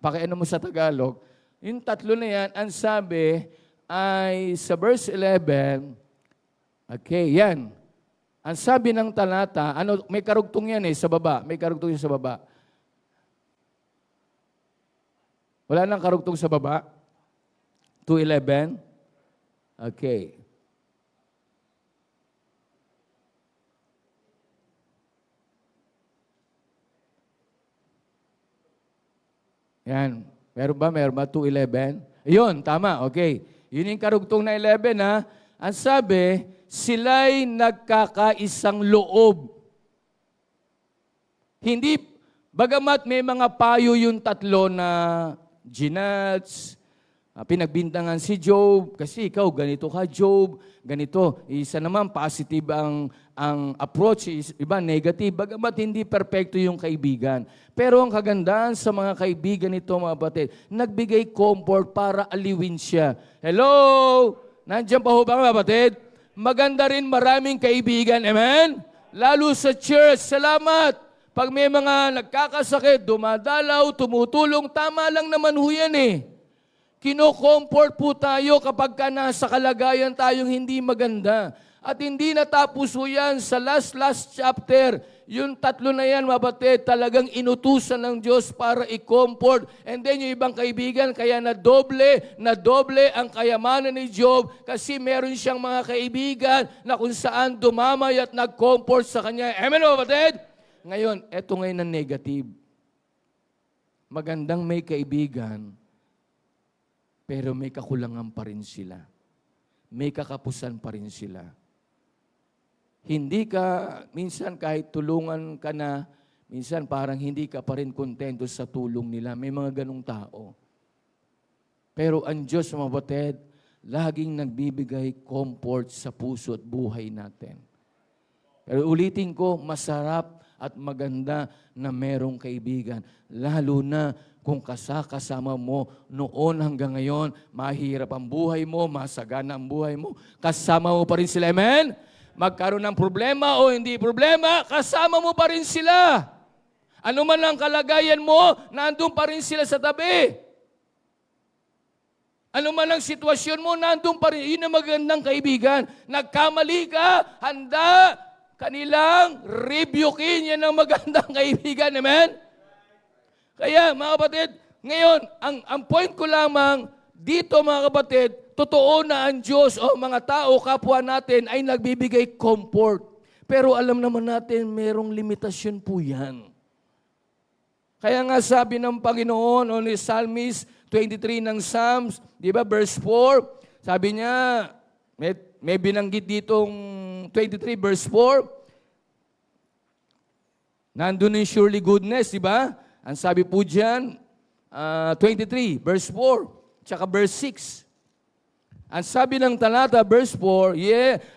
Pakiano mo sa Tagalog. Yung 3 na yan, ang sabi ay sa verse 11, okay, yan. Ang sabi ng talata, may karugtong yan sa baba. May karugtong yan sa baba. Wala nang karugtong sa baba? 2:11? Okay. Yan. Meron ba? 2:11? Yun, tama. Okay. Yun yung karugtong na 11, ha? Ang sabi, sila'y nagkakaisang loob. Hindi, bagamat may mga payo yung 3 na ginats, pinagbintangan si Job, kasi ikaw, ganito ka, Job, ganito. Isa naman, positive ang approach, iba, negative. Bagamat hindi perfecto yung kaibigan. Pero ang kagandahan sa mga kaibigan nito, mga batid, nagbigay comfort para aliwin siya. Hello? Nandiyan pa ho ba, mga batid? Maganda rin maraming kaibigan, amen? Lalo sa church, salamat. Pag may mga nagkakasakit, dumadalaw, tumutulong, tama lang naman ho yan Kino-comfort po tayo kapag nasa kalagayan tayong hindi maganda. At hindi natapos po yan sa last chapter. Yung 3 na yan, mabatid, talagang inutusan ng Diyos para i-comfort. And then yung ibang kaibigan, kaya na doble ang kayamanan ni Job kasi meron siyang mga kaibigan na kung saan dumamay at nag-comfort sa kanya. Amen, mabatid? Ngayon, eto ngayon ang negative. Magandang may kaibigan, pero may kakulangan pa rin sila. May kakapusan pa rin sila. Hindi ka, minsan kahit tulungan ka na, minsan parang hindi ka pa rin kontento sa tulong nila. May mga ganong tao. Pero ang Diyos, mga batid, laging nagbibigay comfort sa puso at buhay natin. Pero ulitin ko, masarap at maganda na merong kaibigan. Lalo na kung kasama mo noon hanggang ngayon, mahirap ang buhay mo, masagana ang buhay mo, kasama mo pa rin sila. Amen? Magkaroon ng problema o hindi problema, kasama mo pa rin sila. Ano man ang kalagayan mo, nandun pa rin sila sa tabi. Ano man ang sitwasyon mo, nandun pa rin. Yun ang magandang kaibigan. Nagkamali ka, handa kanilang rebukein. Yan ang magandang kaibigan. Amen? Kaya, mga kapatid, ngayon, ang point ko lamang dito, mga kapatid, totoo na ang Diyos o mga tao, kapwa natin, ay nagbibigay comfort. Pero alam naman natin, merong limitasyon po yan. Kaya nga sabi ng Panginoon o ni Psalmist 23 ng Psalms, di ba, verse 4, sabi niya, may binanggit ditong 23 verse 4, nandun yung surely goodness, di ba? Ang sabi po dyan, 23 verse 4, tsaka verse 6. Ang sabi ng talata, verse 4,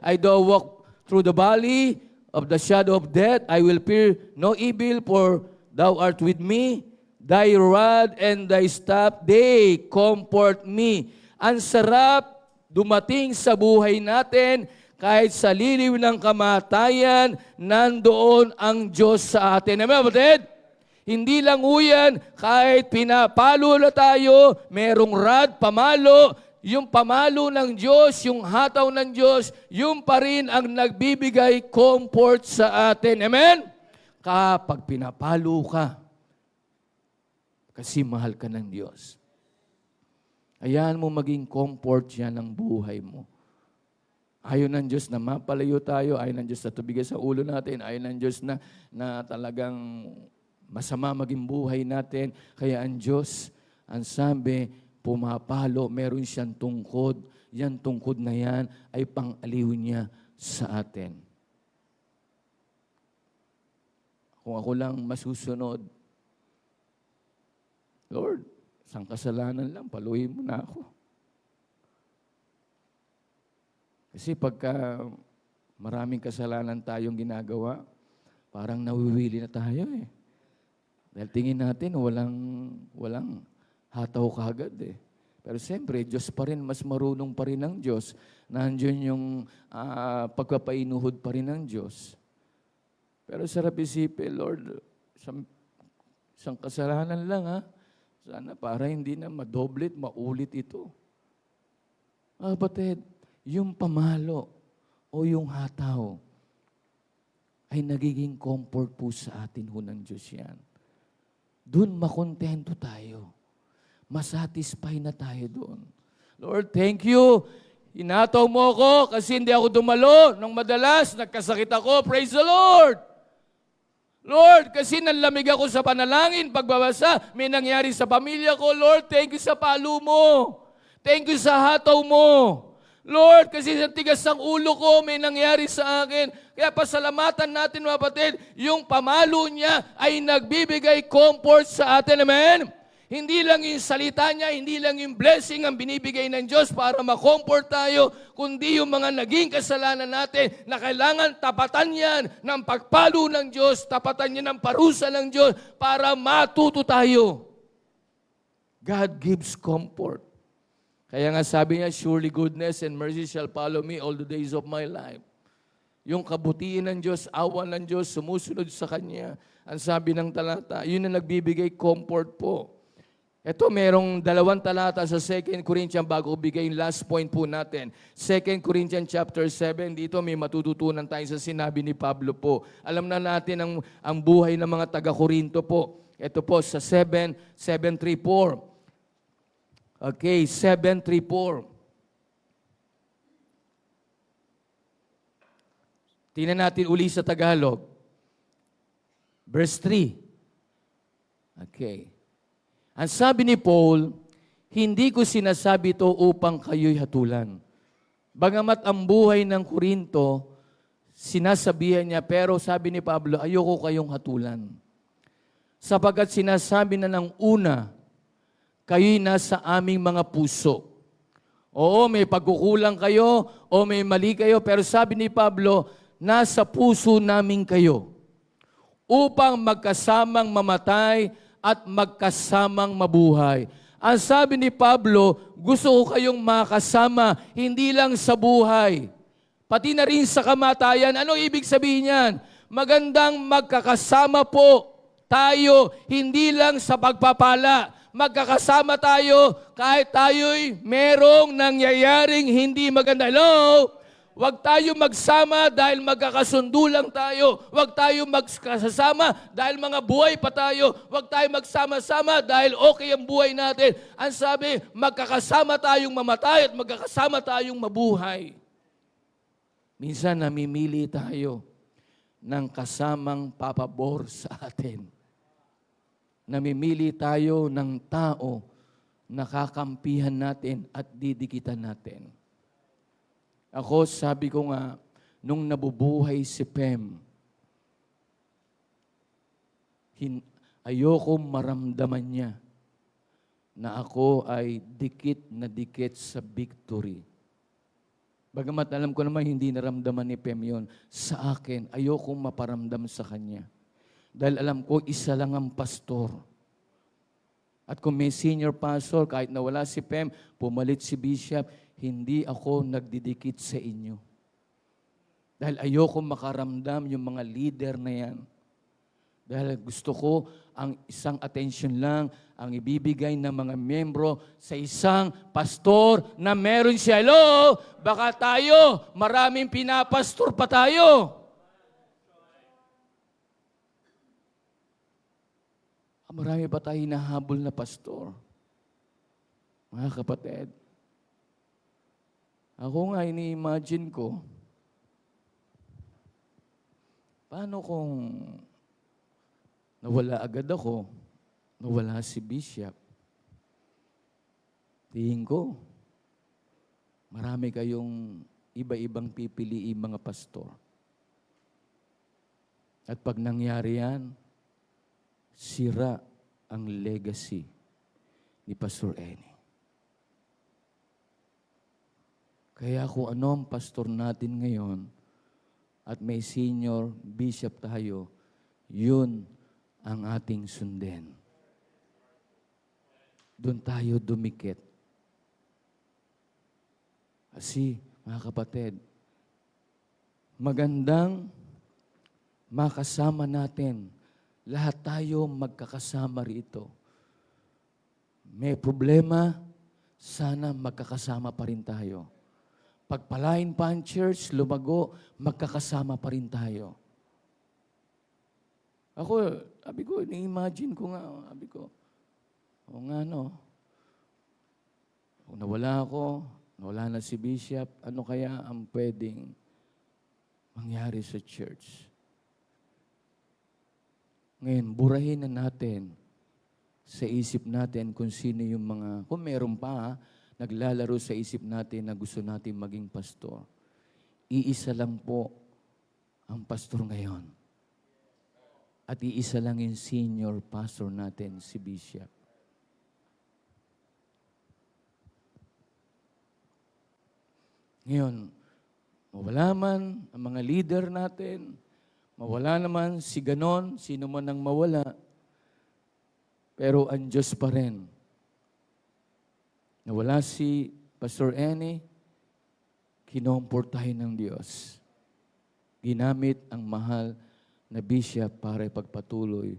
I do walk through the valley of the shadow of death, I will fear no evil, for Thou art with me, thy rod and thy staff, they comfort me. Ang sarap dumating sa buhay natin, kahit sa liliw ng kamatayan, nandoon ang Diyos sa atin. Amen, kapatid? Hindi lang uyan, kahit pinapalo na tayo, merong rod, pamalo, yung pamalo ng Diyos, yung hataw ng Diyos, yung pa rin ang nagbibigay comfort sa atin. Amen? Kapag pinapalo ka, kasi mahal ka ng Diyos. Hayaan mo maging comfort yan ng buhay mo. Ayaw ng Diyos na mapalayo tayo, ayaw ng Diyos na tubigay sa ulo natin, ayaw ng Diyos na talagang masama maging buhay natin. Kaya ang Diyos, ang sabi, pumapalo, meron siyang tungkod. Yan tungkod na yan ay pang-aliw niya sa atin. Kung ako lang masusunod, Lord, isang kasalanan lang, paluhin mo na ako. Kasi pagka maraming kasalanan tayong ginagawa, parang nawiwili na tayo eh. Dahil tingin natin, walang hataw kagad eh. Pero siyempre, Diyos pa rin, mas marunong pa rin ang Diyos. Nandiyon yung pagpapainuhod pa rin ng Diyos. Pero sarap isipin, Lord, isang kasalanan lang ha. Sana para hindi na madoblit, maulit ito. Kapatid, yung pamalo o yung hataw ay nagiging comfort po sa atin ho ng Diyos yan. Doon makontento tayo. Masatisfy na tayo doon. Lord, thank you. Inataw mo ako kasi hindi ako dumalo. Nung madalas, nagkasakit ako. Praise the Lord! Lord, kasi nanlamig ako sa panalangin, pagbabasa, may nangyari sa pamilya ko. Lord, thank you sa palo mo. Thank you sa hataw mo. Lord, kasi sa tigas ng ulo ko, may nangyari sa akin. Kaya pasalamatan natin, mga kapatid, yung pamalo niya ay nagbibigay comfort sa atin. Amen? Hindi lang yung salita niya, hindi lang yung blessing ang binibigay ng Diyos para ma-comfort tayo, kundi yung mga naging kasalanan natin na kailangan tapatan yan ng pagpalo ng Diyos, tapatan niya ng parusa ng Diyos para matuto tayo. God gives comfort. Kaya nga sabi niya, surely goodness and mercy shall follow me all the days of my life. Yung kabutihan ng Diyos, awa ng Diyos, sumusunod sa Kanya. Ang sabi ng talata, yun na nagbibigay comfort po. Ito, merong 2 talata sa 2 Corinthians bago bigay yung last point po natin. 2 Corinthians chapter 7, dito may matututunan tayo sa sinabi ni Pablo po. Alam na natin ang buhay ng mga taga-Korinto po. Ito po sa 7:3-4. Okay, 7:3-4. Tingnan natin uli sa Tagalog. Verse 3. Okay. Ang sabi ni Paul, hindi ko sinasabi ito upang kayo'y hatulan. Bagamat ang buhay ng Korinto, sinasabihan niya, pero sabi ni Pablo, ayoko kayong hatulan. Sapagkat sinasabi na ng una, kayo'y nasa aming mga puso. Oo, may pagkukulang kayo, o may mali kayo, pero sabi ni Pablo, nasa puso namin kayo. upang magkasamang mamatay at magkasamang mabuhay. Ang sabi ni Pablo, gusto ko kayong makasama, hindi lang sa buhay, pati na rin sa kamatayan. Ano ibig sabihin yan? Magandang magkakasama po tayo, hindi lang sa pagpapala. Magkakasama tayo kahit tayo'y merong nangyayaring hindi maganda. Hello? Huwag tayo magsama dahil magkakasundo lang tayo. Huwag tayo magkasama dahil mga buhay pa tayo. Huwag tayo magsama-sama dahil okay ang buhay natin. Ang sabi, magkakasama tayong mamatay at magkakasama tayong mabuhay. Minsan namimili tayo ng kasamang papabor sa atin. Namimili tayo ng tao na kakampihan natin at didikitan natin. Ako, sabi ko nga, nung nabubuhay si Pem, ayoko maramdaman niya na ako ay dikit na dikit sa victory. Bagamat alam ko naman hindi naramdaman ni Pem yun, sa akin, ayoko maparamdam sa kanya. Dahil alam ko, isa lang ang pastor. At kung may senior pastor, kahit nawala si Pem, pumalit si Bishop, hindi ako nagdidikit sa inyo. Dahil ayoko makaramdam yung mga leader na yan. Dahil gusto ko ang isang attention lang ang ibibigay ng mga membro sa isang pastor na meron siya. Hello? Baka tayo, maraming pinapastor pa tayo. Marami pa tayo hinahabol na pastor. Mga kapatid, ako nga, ini-imagine ko, paano kung nawala agad ako, nawala si Bishop? Tingin ko, marami kayong iba-ibang pipiliin mga pastor. At pag nangyari yan, sira ang legacy ni Pastor Eni. Kaya kung ano ang pastor natin ngayon at may senior bishop tayo, yun ang ating sundin. Doon tayo dumikit. Kasi, mga kapatid, magandang makasama natin. Lahat tayo magkakasama rito. May problema, sana magkakasama pa rin tayo. Pagpalain pa ang church, lumago, magkakasama pa rin tayo. Ako, sabi ko, ni-imagine ko nga, sabi ko, o nga no, kung nawala ako, nawala na si Bishop, ano kaya ang pwedeng mangyari sa church? Ngayon, burahin na natin sa isip natin kung sino yung mga, kung meron pa, naglalaro sa isip natin na gusto natin maging pastor. Iisa lang po ang pastor ngayon. At iisa lang yung senior pastor natin, si Bishop. Ngayon, mawala man ang mga leader natin, mawala naman si ganon, sino man ang mawala, pero ang Diyos pa rin. Nawala si Pastor Eni, kinomport tayo ng Diyos. Ginamit ang mahal na bishop para ipagpatuloy.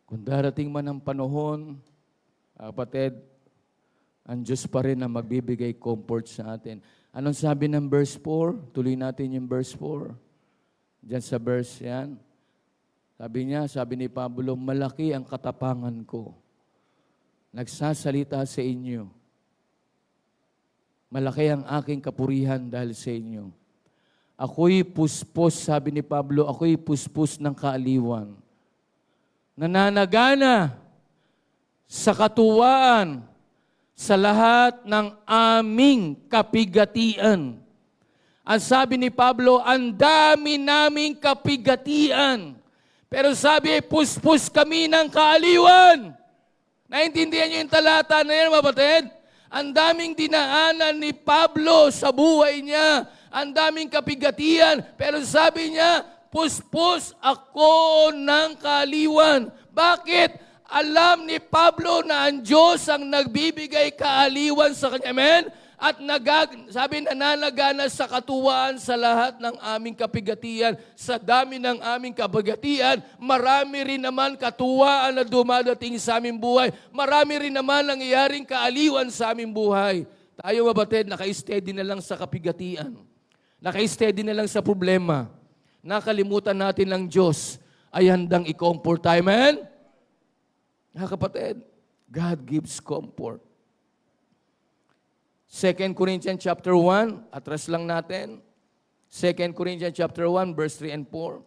Kung darating man ang panahon, kapatid, ang Diyos pa rin ang magbibigay comfort sa atin. Anong sabi ng verse 4? Tuloy natin yung verse 4. Diyan sa verse yan. Sabi niya, sabi ni Pablo, malaki ang katapangan ko. Nagsasalita sa inyo. Malaki ang aking kapurihan dahil sa inyo. Ako'y puspos, sabi ni Pablo, ako'y puspos ng kaaliwan. Nananagana sa katuwaan sa lahat ng aming kapigatian. Ang sabi ni Pablo, ang dami naming kapigatian. Pero sabi, puspos kami ng kaaliwan. Naintindihan niyo yung talata na yan, mga batid? Ang daming dinaanan ni Pablo sa buhay niya. Ang daming kapigatian. Pero sabi niya, puspos ako ng kaaliwan. Bakit? Alam ni Pablo na ang Diyos ang nagbibigay kaaliwan sa kanya. Amen? At sabi, nananagana sa katuwaan sa lahat ng aming kapigatian. Sa dami ng aming kapigatian, marami rin naman katuwaan na dumadating sa aming buhay. Marami rin naman nangyayaring kaaliwan sa aming buhay. Tayo mabatid, naka-steady na lang sa kapigatian. Naka-steady na lang sa problema. Nakalimutan natin ng Diyos ay handang i-comfort tayo. Amen? Kapatid, God gives comfort. 2 Corinthians chapter 1, atras lang natin. 2 Corinthians chapter 1, verse 3 and 4.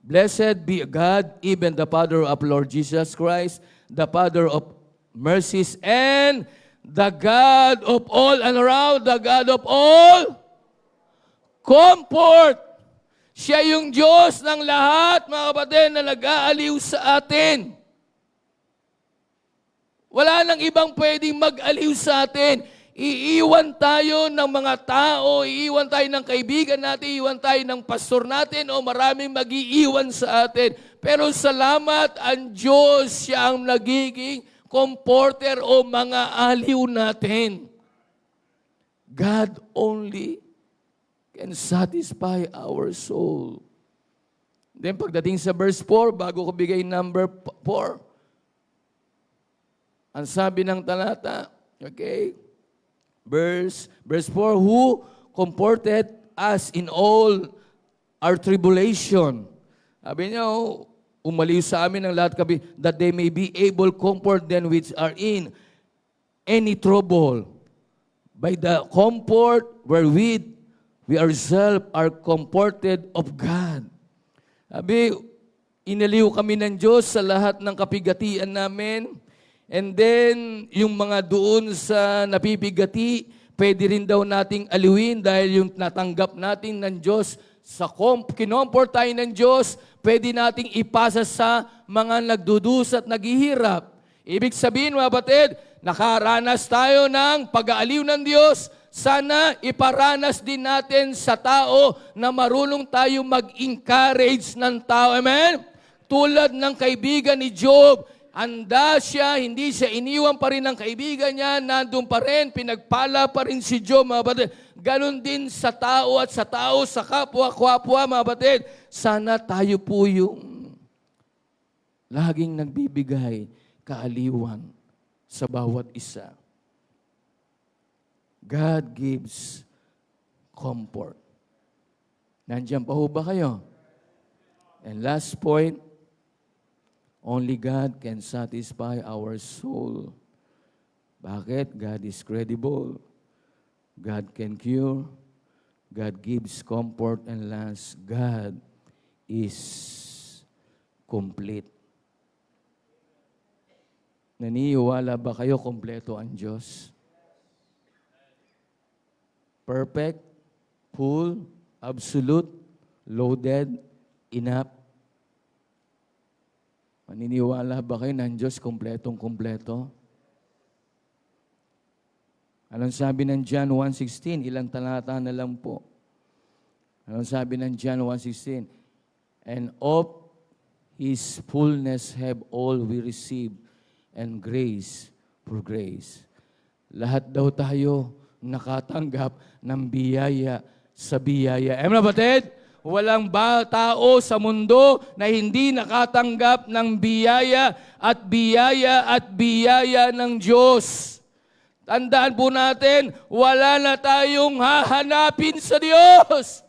Blessed be God, even the Father of Lord Jesus Christ, the Father of mercies, and the God of all, and around, the God of all comfort. Siya yung Diyos ng lahat, mga kapatid, na nag-aaliw sa atin. Wala nang ibang pwedeng mag-aliw sa atin. Iiwan tayo ng mga tao, iiwan tayo ng kaibigan natin, iiwan tayo ng pastor natin, o maraming mag-iiwan sa atin. Pero salamat, ang Diyos, siya ang nagiging comforter o mga aliw natin. God only can satisfy our soul. Then pagdating sa verse 4, bago ko bigay number 4, ang sabi ng talata, okay, verse 4, who comforted us in all our tribulation. Sabi niya, umaliw sa amin ang lahat kami, that they may be able comfort them which are in any trouble, by the comfort wherewith we ourselves are comforted of God. Sabi, inaliw kami ng Diyos sa lahat ng kapigatian namin. And then, yung mga doon sa napibigati, pwede rin daw nating aliwin dahil yung natanggap natin ng Diyos, kinomfort tayo ng Diyos, pwede nating ipasa sa mga nagdudusa at naghihirap. Ibig sabihin, mga batid, nakaranas tayo ng pag-aaliw ng Diyos, sana iparanas din natin sa tao na marunong tayo mag-encourage ng tao. Amen? Tulad ng kaibigan ni Job, anda siya, hindi siya iniwan pa rin ng kaibigan niya, nandun pa rin, pinagpala pa rin si Job, mga batid. Ganon din sa tao at sa tao, sa kapwa-kapwa, mga batid. Sana tayo po yung laging nagbibigay kaaliwan sa bawat isa. God gives comfort. Nandiyan pa ho ba kayo? And last point, only God can satisfy our soul. Bakit? God is credible. God can cure. God gives comfort. And last, God is complete. Naniniwala ba kayo kompleto ang Diyos? Perfect, full, absolute, loaded, enough. Maniniwala ba kayo ng Diyos kompletong-kompleto? Anong sabi ng John 1:16? Ilang talata na lang po. Anong sabi ng John 1:16? And of His fullness have all we received, and grace for grace. Lahat daw tayo nakatanggap ng biyaya sa biyaya. Amen, batid? Walang tao sa mundo na hindi nakatanggap ng biyaya at biyaya at biyaya ng Diyos. Tandaan po natin, wala na tayong hahanapin sa Diyos.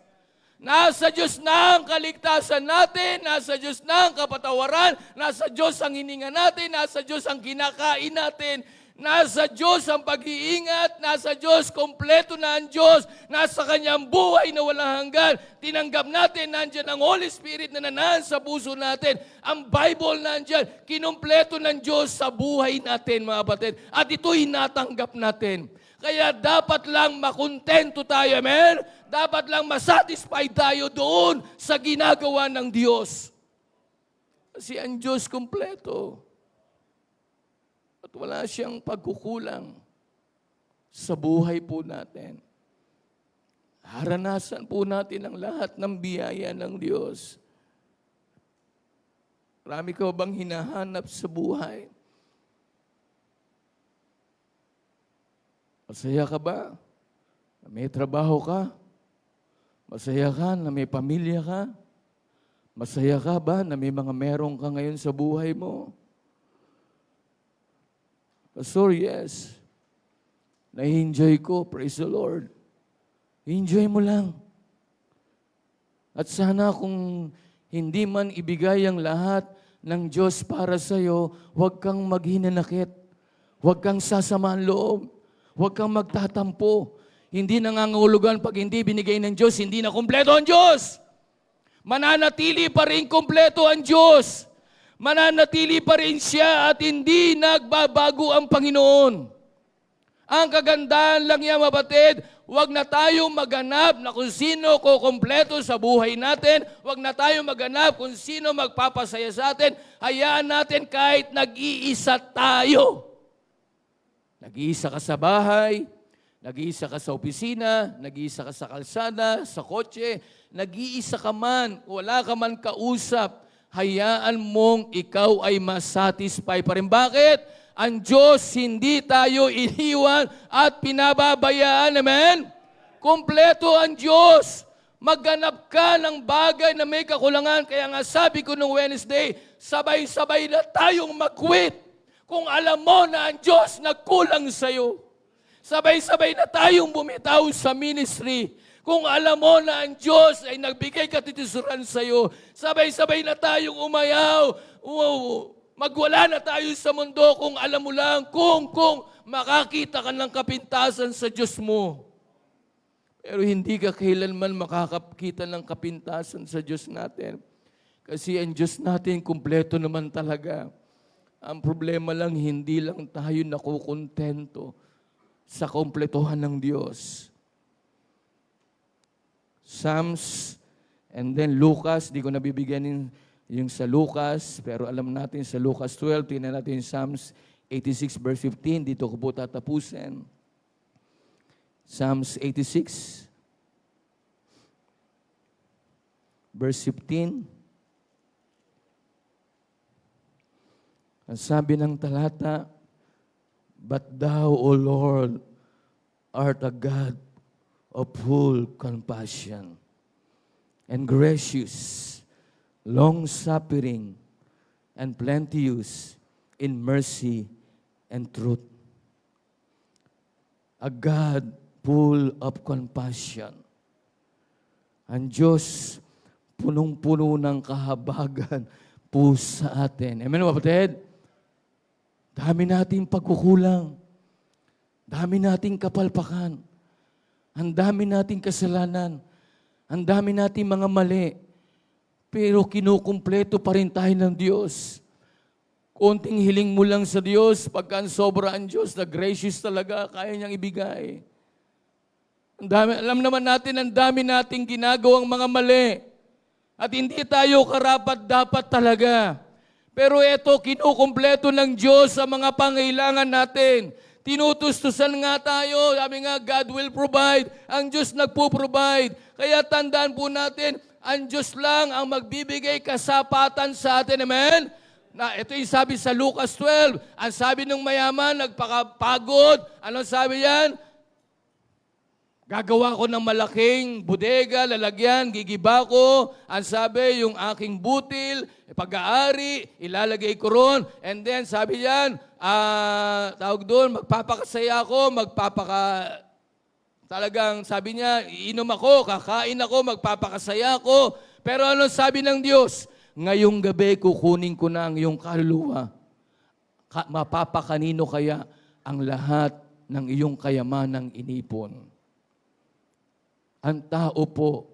Nasa Diyos na ang kaligtasan natin, nasa Diyos na ang kapatawaran, nasa Diyos ang hininga natin, nasa Diyos ang kinakain natin, nasa Diyos ang pag-iingat, nasa Diyos, kompleto na ang Diyos, nasa Kanyang buhay na walang hanggan. Tinanggap natin, nandiyan ang Holy Spirit na nanaan sa puso natin. Ang Bible nandiyan, kinumpleto ng Diyos sa buhay natin, mga kapatid. At ito'y natanggap natin. Kaya dapat lang makontento tayo, amen? Dapat lang masatisfy tayo doon sa ginagawa ng Diyos. Kasi ang Diyos kompleto. At wala siyang pagkukulang sa buhay po natin. Haranasan po natin ang lahat ng biyaya ng Diyos. Marami ka bang hinahanap sa buhay? Masaya ka ba? May trabaho ka? Masaya ka na may pamilya ka? Masaya ka ba na may mga meron ka ngayon sa buhay mo? Pastor, yes. Na-enjoy ko, praise the Lord. Enjoy mo lang. At sana kung hindi man ibigay ang lahat ng Diyos para sa iyo, huwag kang maghinanakit. Huwag kang sasamaan loob. Huwag kang magtatampo. Hindi nangangahulugan pag hindi binigay ng Diyos, hindi na kumpleto ang Diyos. Mananatili pa rin kumpleto ang Diyos. Mananatili pa rin siya at hindi nagbabago ang Panginoon. Ang kagandahan lang yan, kapatid, huwag na tayong maganap na kung sino ko kumpleto sa buhay natin. Huwag na tayong maganap kung sino magpapasaya sa atin. Hayaan natin kahit nag-iisa tayo. Nag-iisa ka sa bahay, nag-iisa ka sa opisina, nag-iisa ka sa kalsada, sa kotse, nag-iisa ka man, wala ka man kausap, hayaan mong ikaw ay masatisfy pa rin. Bakit? Ang Diyos hindi tayo iniwan at pinababayaan. Amen? Kompleto ang Diyos. Magganap ka ng bagay na may kakulangan. Kaya nga sabi ko nung Wednesday, sabay-sabay na tayong mag-quit. Kung alam mo na ang Diyos nagkulang sa'yo. Sabay-sabay na tayong bumitaw sa ministry. Kung alam mo na ang Diyos ay nagbigay katitisuran sa'yo. Sabay-sabay na tayong umayaw. Magwala na tayo sa mundo kung alam mo lang, kung makakita ka ng kapintasan sa Diyos mo. Pero hindi ka kailanman makakakita ng kapintasan sa Diyos natin. Kasi ang Diyos natin, kumpleto naman talaga. Ang problema lang, hindi lang tayo nakukontento sa kumpletuhan ng Diyos. Psalms, and then Lucas, di ko nabibigyan yung sa Lucas, pero alam natin sa Lucas 12, tingnan natin Psalms 86 verse 15, dito ko po tatapusin. Psalms 86, verse 15. Ang sabi ng talata, "But thou, O Lord, art a God of full compassion and gracious, long-suffering, and plenteous in mercy and truth." A God full of compassion. Ang Diyos, punong-puno ng kahabagan po sa atin. Amen, kapatid? Dami nating pagkukulang. Dami nating kapalpakan. Ang dami nating kasalanan. Ang dami nating mga mali. Pero kinukumpleto pa rin tayo ng Diyos. Konting hiling mo lang sa Diyos, pagka sobra ang Diyos, na gracious talaga, kaya niyang ibigay. Ang dami, alam naman natin, ang dami nating ginagawang mga mali. At hindi tayo karapat-dapat talaga. Pero ito, kinukumpleto ng Diyos sa mga pangailangan natin. Tinutustusan nga tayo. Sabi nga, God will provide. Ang Diyos nagpo-provide. Kaya tandaan po natin, ang Diyos lang ang magbibigay kasapatan sa atin. Amen? Na, ito yung sabi sa Lucas 12. Ang sabi ng mayaman, nagpakapagod. Ano sabi yan? Gagawa ko ng malaking bodega, lalagyan, gigiba ko. Ang sabi, yung aking butil, pag-aari, ilalagay ko ron. And then, sabi yan, tawag doon, magpapakasaya ako, talagang sabi niya, iinom ako, kakain ako, magpapakasaya ako. Pero ano sabi ng Diyos? Ngayong gabi, kukunin ko na ang iyong kaluluwa. Mapapakanino kaya ang lahat ng iyong kayamanang inipon? Ang tao po,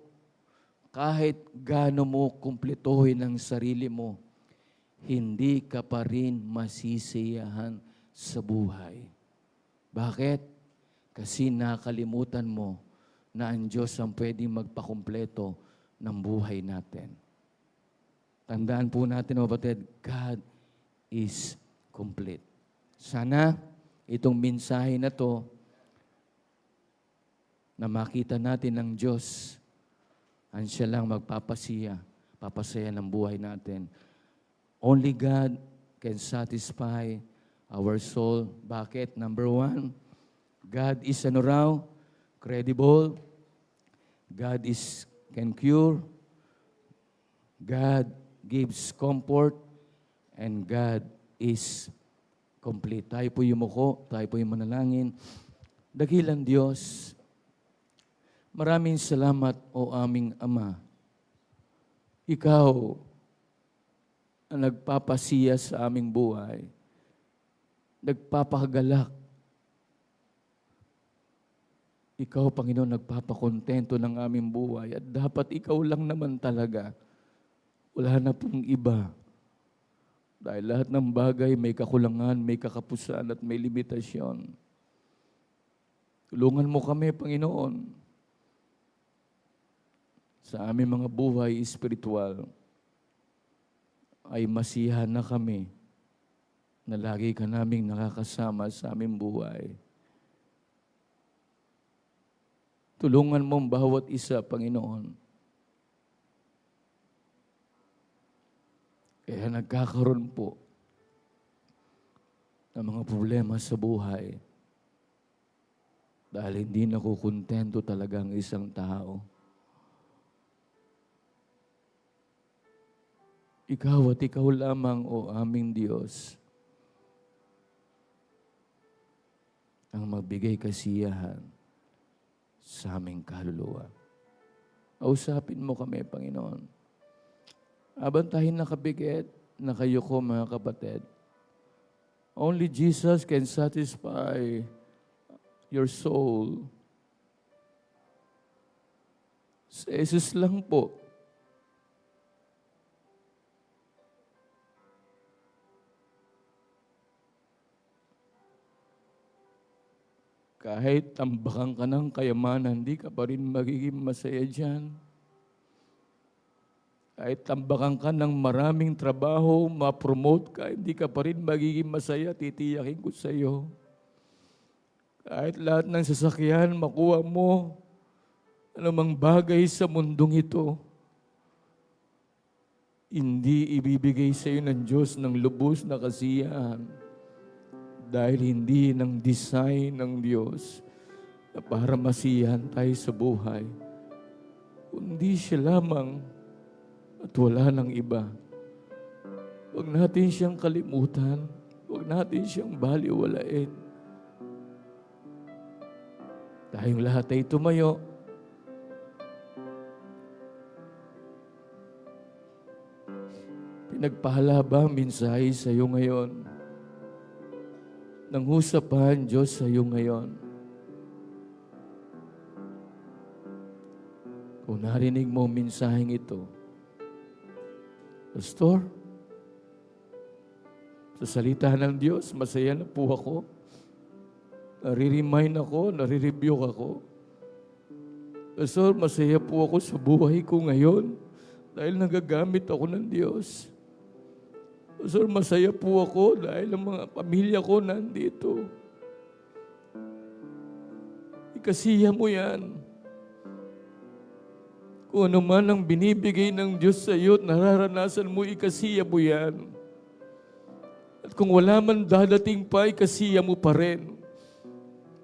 kahit gaano mo kumpletuhin ang sarili mo, hindi ka pa rin masisiyahan sa buhay. Bakit? Kasi nakalimutan mo na ang Diyos ang pwedeng magpakumpleto ng buhay natin. Tandaan po natin, kapatid, God is complete. Sana itong mensahe na to, na makita natin ng Diyos. Ang siya lang papasaya ng buhay natin. Only God can satisfy our soul. Bakit? Number one, God is credible. God can cure. God gives comfort. And God is complete. Tayo po yumuko, tayo po yung manalangin. Dakilang Diyos, maraming salamat o aming Ama. Ikaw ang nagpapasiya sa aming buhay. Nagpapagalak. Ikaw, Panginoon, nagpapakontento ng aming buhay. At dapat ikaw lang naman talaga. Wala na pong iba. Dahil lahat ng bagay may kakulangan, may kakapusan at may limitasyon. Tulungan mo kami, Panginoon, sa aming mga buhay espiritual ay masiyahan na kami na lagi ka naming nakakasama sa aming buhay. Tulungan mo ang bawat isa, Panginoon. Kaya nagkakaroon po ng mga problema sa buhay dahil hindi nakukontento talaga ang isang tao. Ikaw at ikaw lamang, o aming Diyos, ang magbigay kasiyahan sa aming kaluluwa. Ausapin mo kami, Panginoon. Habang tayo nakabigit, nakayuko mga kapatid, only Jesus can satisfy your soul. Sa Jesus lang po. Kahit tambakan ka ng kayamanan, hindi ka pa rin magiging masaya dyan. Kahit tambakan ka ng maraming trabaho, ma-promote ka, hindi ka pa rin magiging masaya, titiyakin ko sa iyo. Kahit lahat ng sasakyan, makuha mo, anumang bagay sa mundong ito, hindi ibibigay sa iyo ng Diyos ng lubos na kasiyahan dahil hindi ng design ng Diyos na para masiyahan tayo sa buhay, kundi siya lamang at wala ng iba. Huwag natin siyang kalimutan. Huwag natin siyang baliwalain. Tayong lahat ay tumayo. Pinagpahalaba ang mensahe sa iyo ngayon. Nanghusapan Diyos sa iyo ngayon. Kung narinig mo ang mensaheng ito, Pastor, sa salita ng Diyos, masaya na po ako. Nare-remind ako, nare-rebuke ako. Pastor, masaya po ako sa buhay ko ngayon dahil nagagamit ako ng Diyos. Pastor, masaya po ako dahil ang mga pamilya ko nandito. Ikasiya mo yan. Kung ano man ang binibigay ng Diyos sa iyo at nararanasan mo, ikasiya mo yan. At kung wala man dadating pa, ikasiya mo pa rin.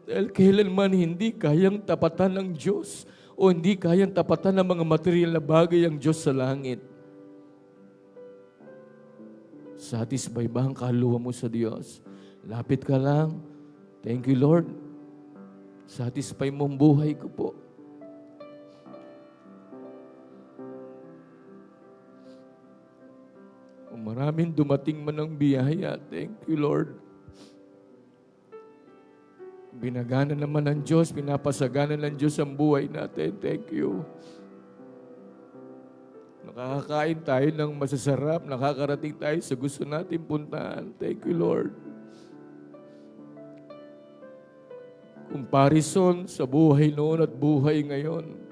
Dahil kailanman hindi kayang tapatan ng Diyos o hindi kayang tapatan ng mga material na bagay ang Diyos sa langit. Satisfy ba ang kaluluwa mo sa Diyos? Lapit ka lang. Thank you, Lord. Satisfy mo ang buhay ko po. Maraming dumating man ng biyaya. Thank you, Lord. Binagana naman ng Diyos, pinapasagana ng Diyos ang buhay natin. Thank you. Nakakakain tayo ng masasarap, nakakarating tayo sa gusto natin puntahan. Thank you, Lord. Comparison sa buhay noon at buhay ngayon.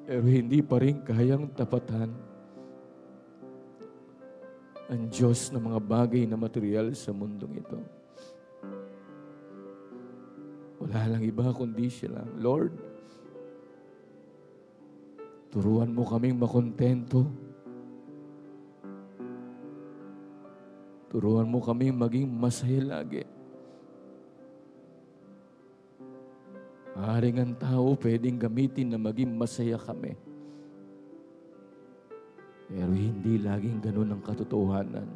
Pero hindi pa rin kayang tapatan ang Diyos ng mga bagay na material sa mundong ito. Wala lang iba kundi siya lang. Lord, turuan mo kaming makontento. Turuan mo kaming maging masaya lagi. Maaaring ang tao pwedeng gamitin na maging masaya kami. Pero hindi laging ganun ang katotohanan.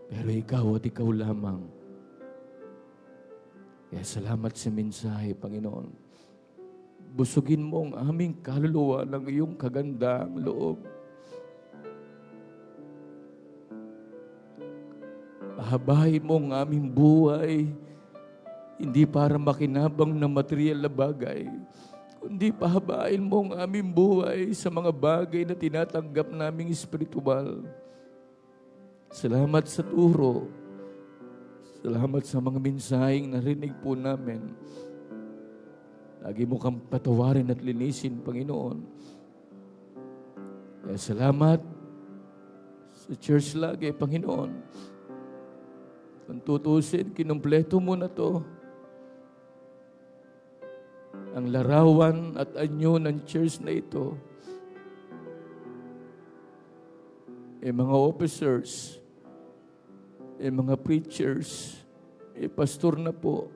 Pero ikaw at ikaw lamang. Kaya salamat sa mensahe, Panginoon. Busugin mo ang aming kaluluwa ng iyong kagandang loob. Pahabahin mo ang aming buhay, hindi para makinabang na material na bagay, kundi pahabain mo ang aming buhay sa mga bagay na tinatanggap naming espiritual. Salamat sa turo. Salamat sa mga mensaheng narinig po namin. Lagi mo kang patawarin at linisin, Panginoon. Kaya salamat sa church lagi, Panginoon. Kung tutusin, kinumpleto mo na to. Ang larawan at anyo ng church na ito. Mga officers, mga preachers, pastor na po,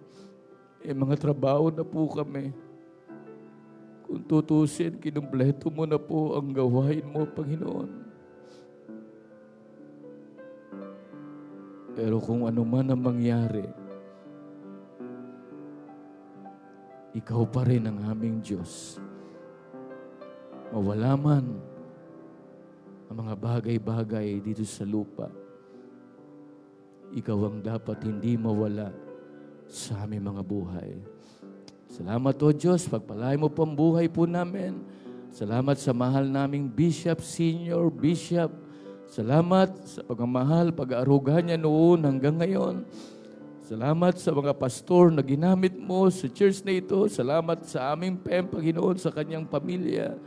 mga trabaho na po kami. Kung tutusin, kinumpleto mo na po ang gawain mo, Panginoon. Pero kung ano man ang mangyari, ikaw pa rin ang aming Diyos. Mawala man ang mga bagay-bagay dito sa lupa, ikaw ang dapat hindi mawala sa aming mga buhay. Salamat o Diyos, pagpalain mo po ang buhay po namin. Salamat sa mahal naming Bishop, Senior Bishop. Salamat sa pagmamahal, pag-aaruga niya noon hanggang ngayon. Salamat sa mga pastor na ginamit mo sa church na ito. Salamat sa aming Panginoon, sa kanyang pamilya.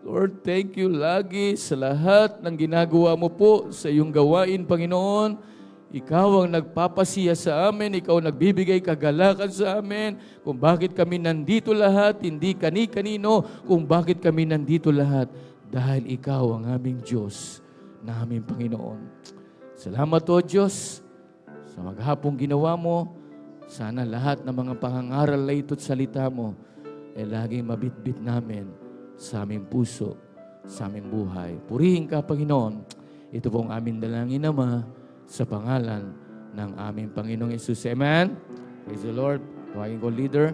Lord, thank you lagi sa lahat ng ginagawa mo po sa iyong gawain, Panginoon. Ikaw ang nagpapasiya sa amin, ikaw ang nagbibigay kagalakan sa amin, kung bakit kami nandito lahat, hindi kani-kanino, kung bakit kami nandito lahat, dahil ikaw ang aming Diyos, na aming Panginoon. Salamat o Diyos, sa maghapong ginawa mo, sana lahat ng mga pangangaral na ito't salita mo, laging mabitbit namin sa aming puso, sa aming buhay. Purihin ka, Panginoon. Ito po ang aming dalangin, Ama, sa pangalan ng aming Panginoong Yesus. Amen? Praise the Lord. Tawagin ko leader.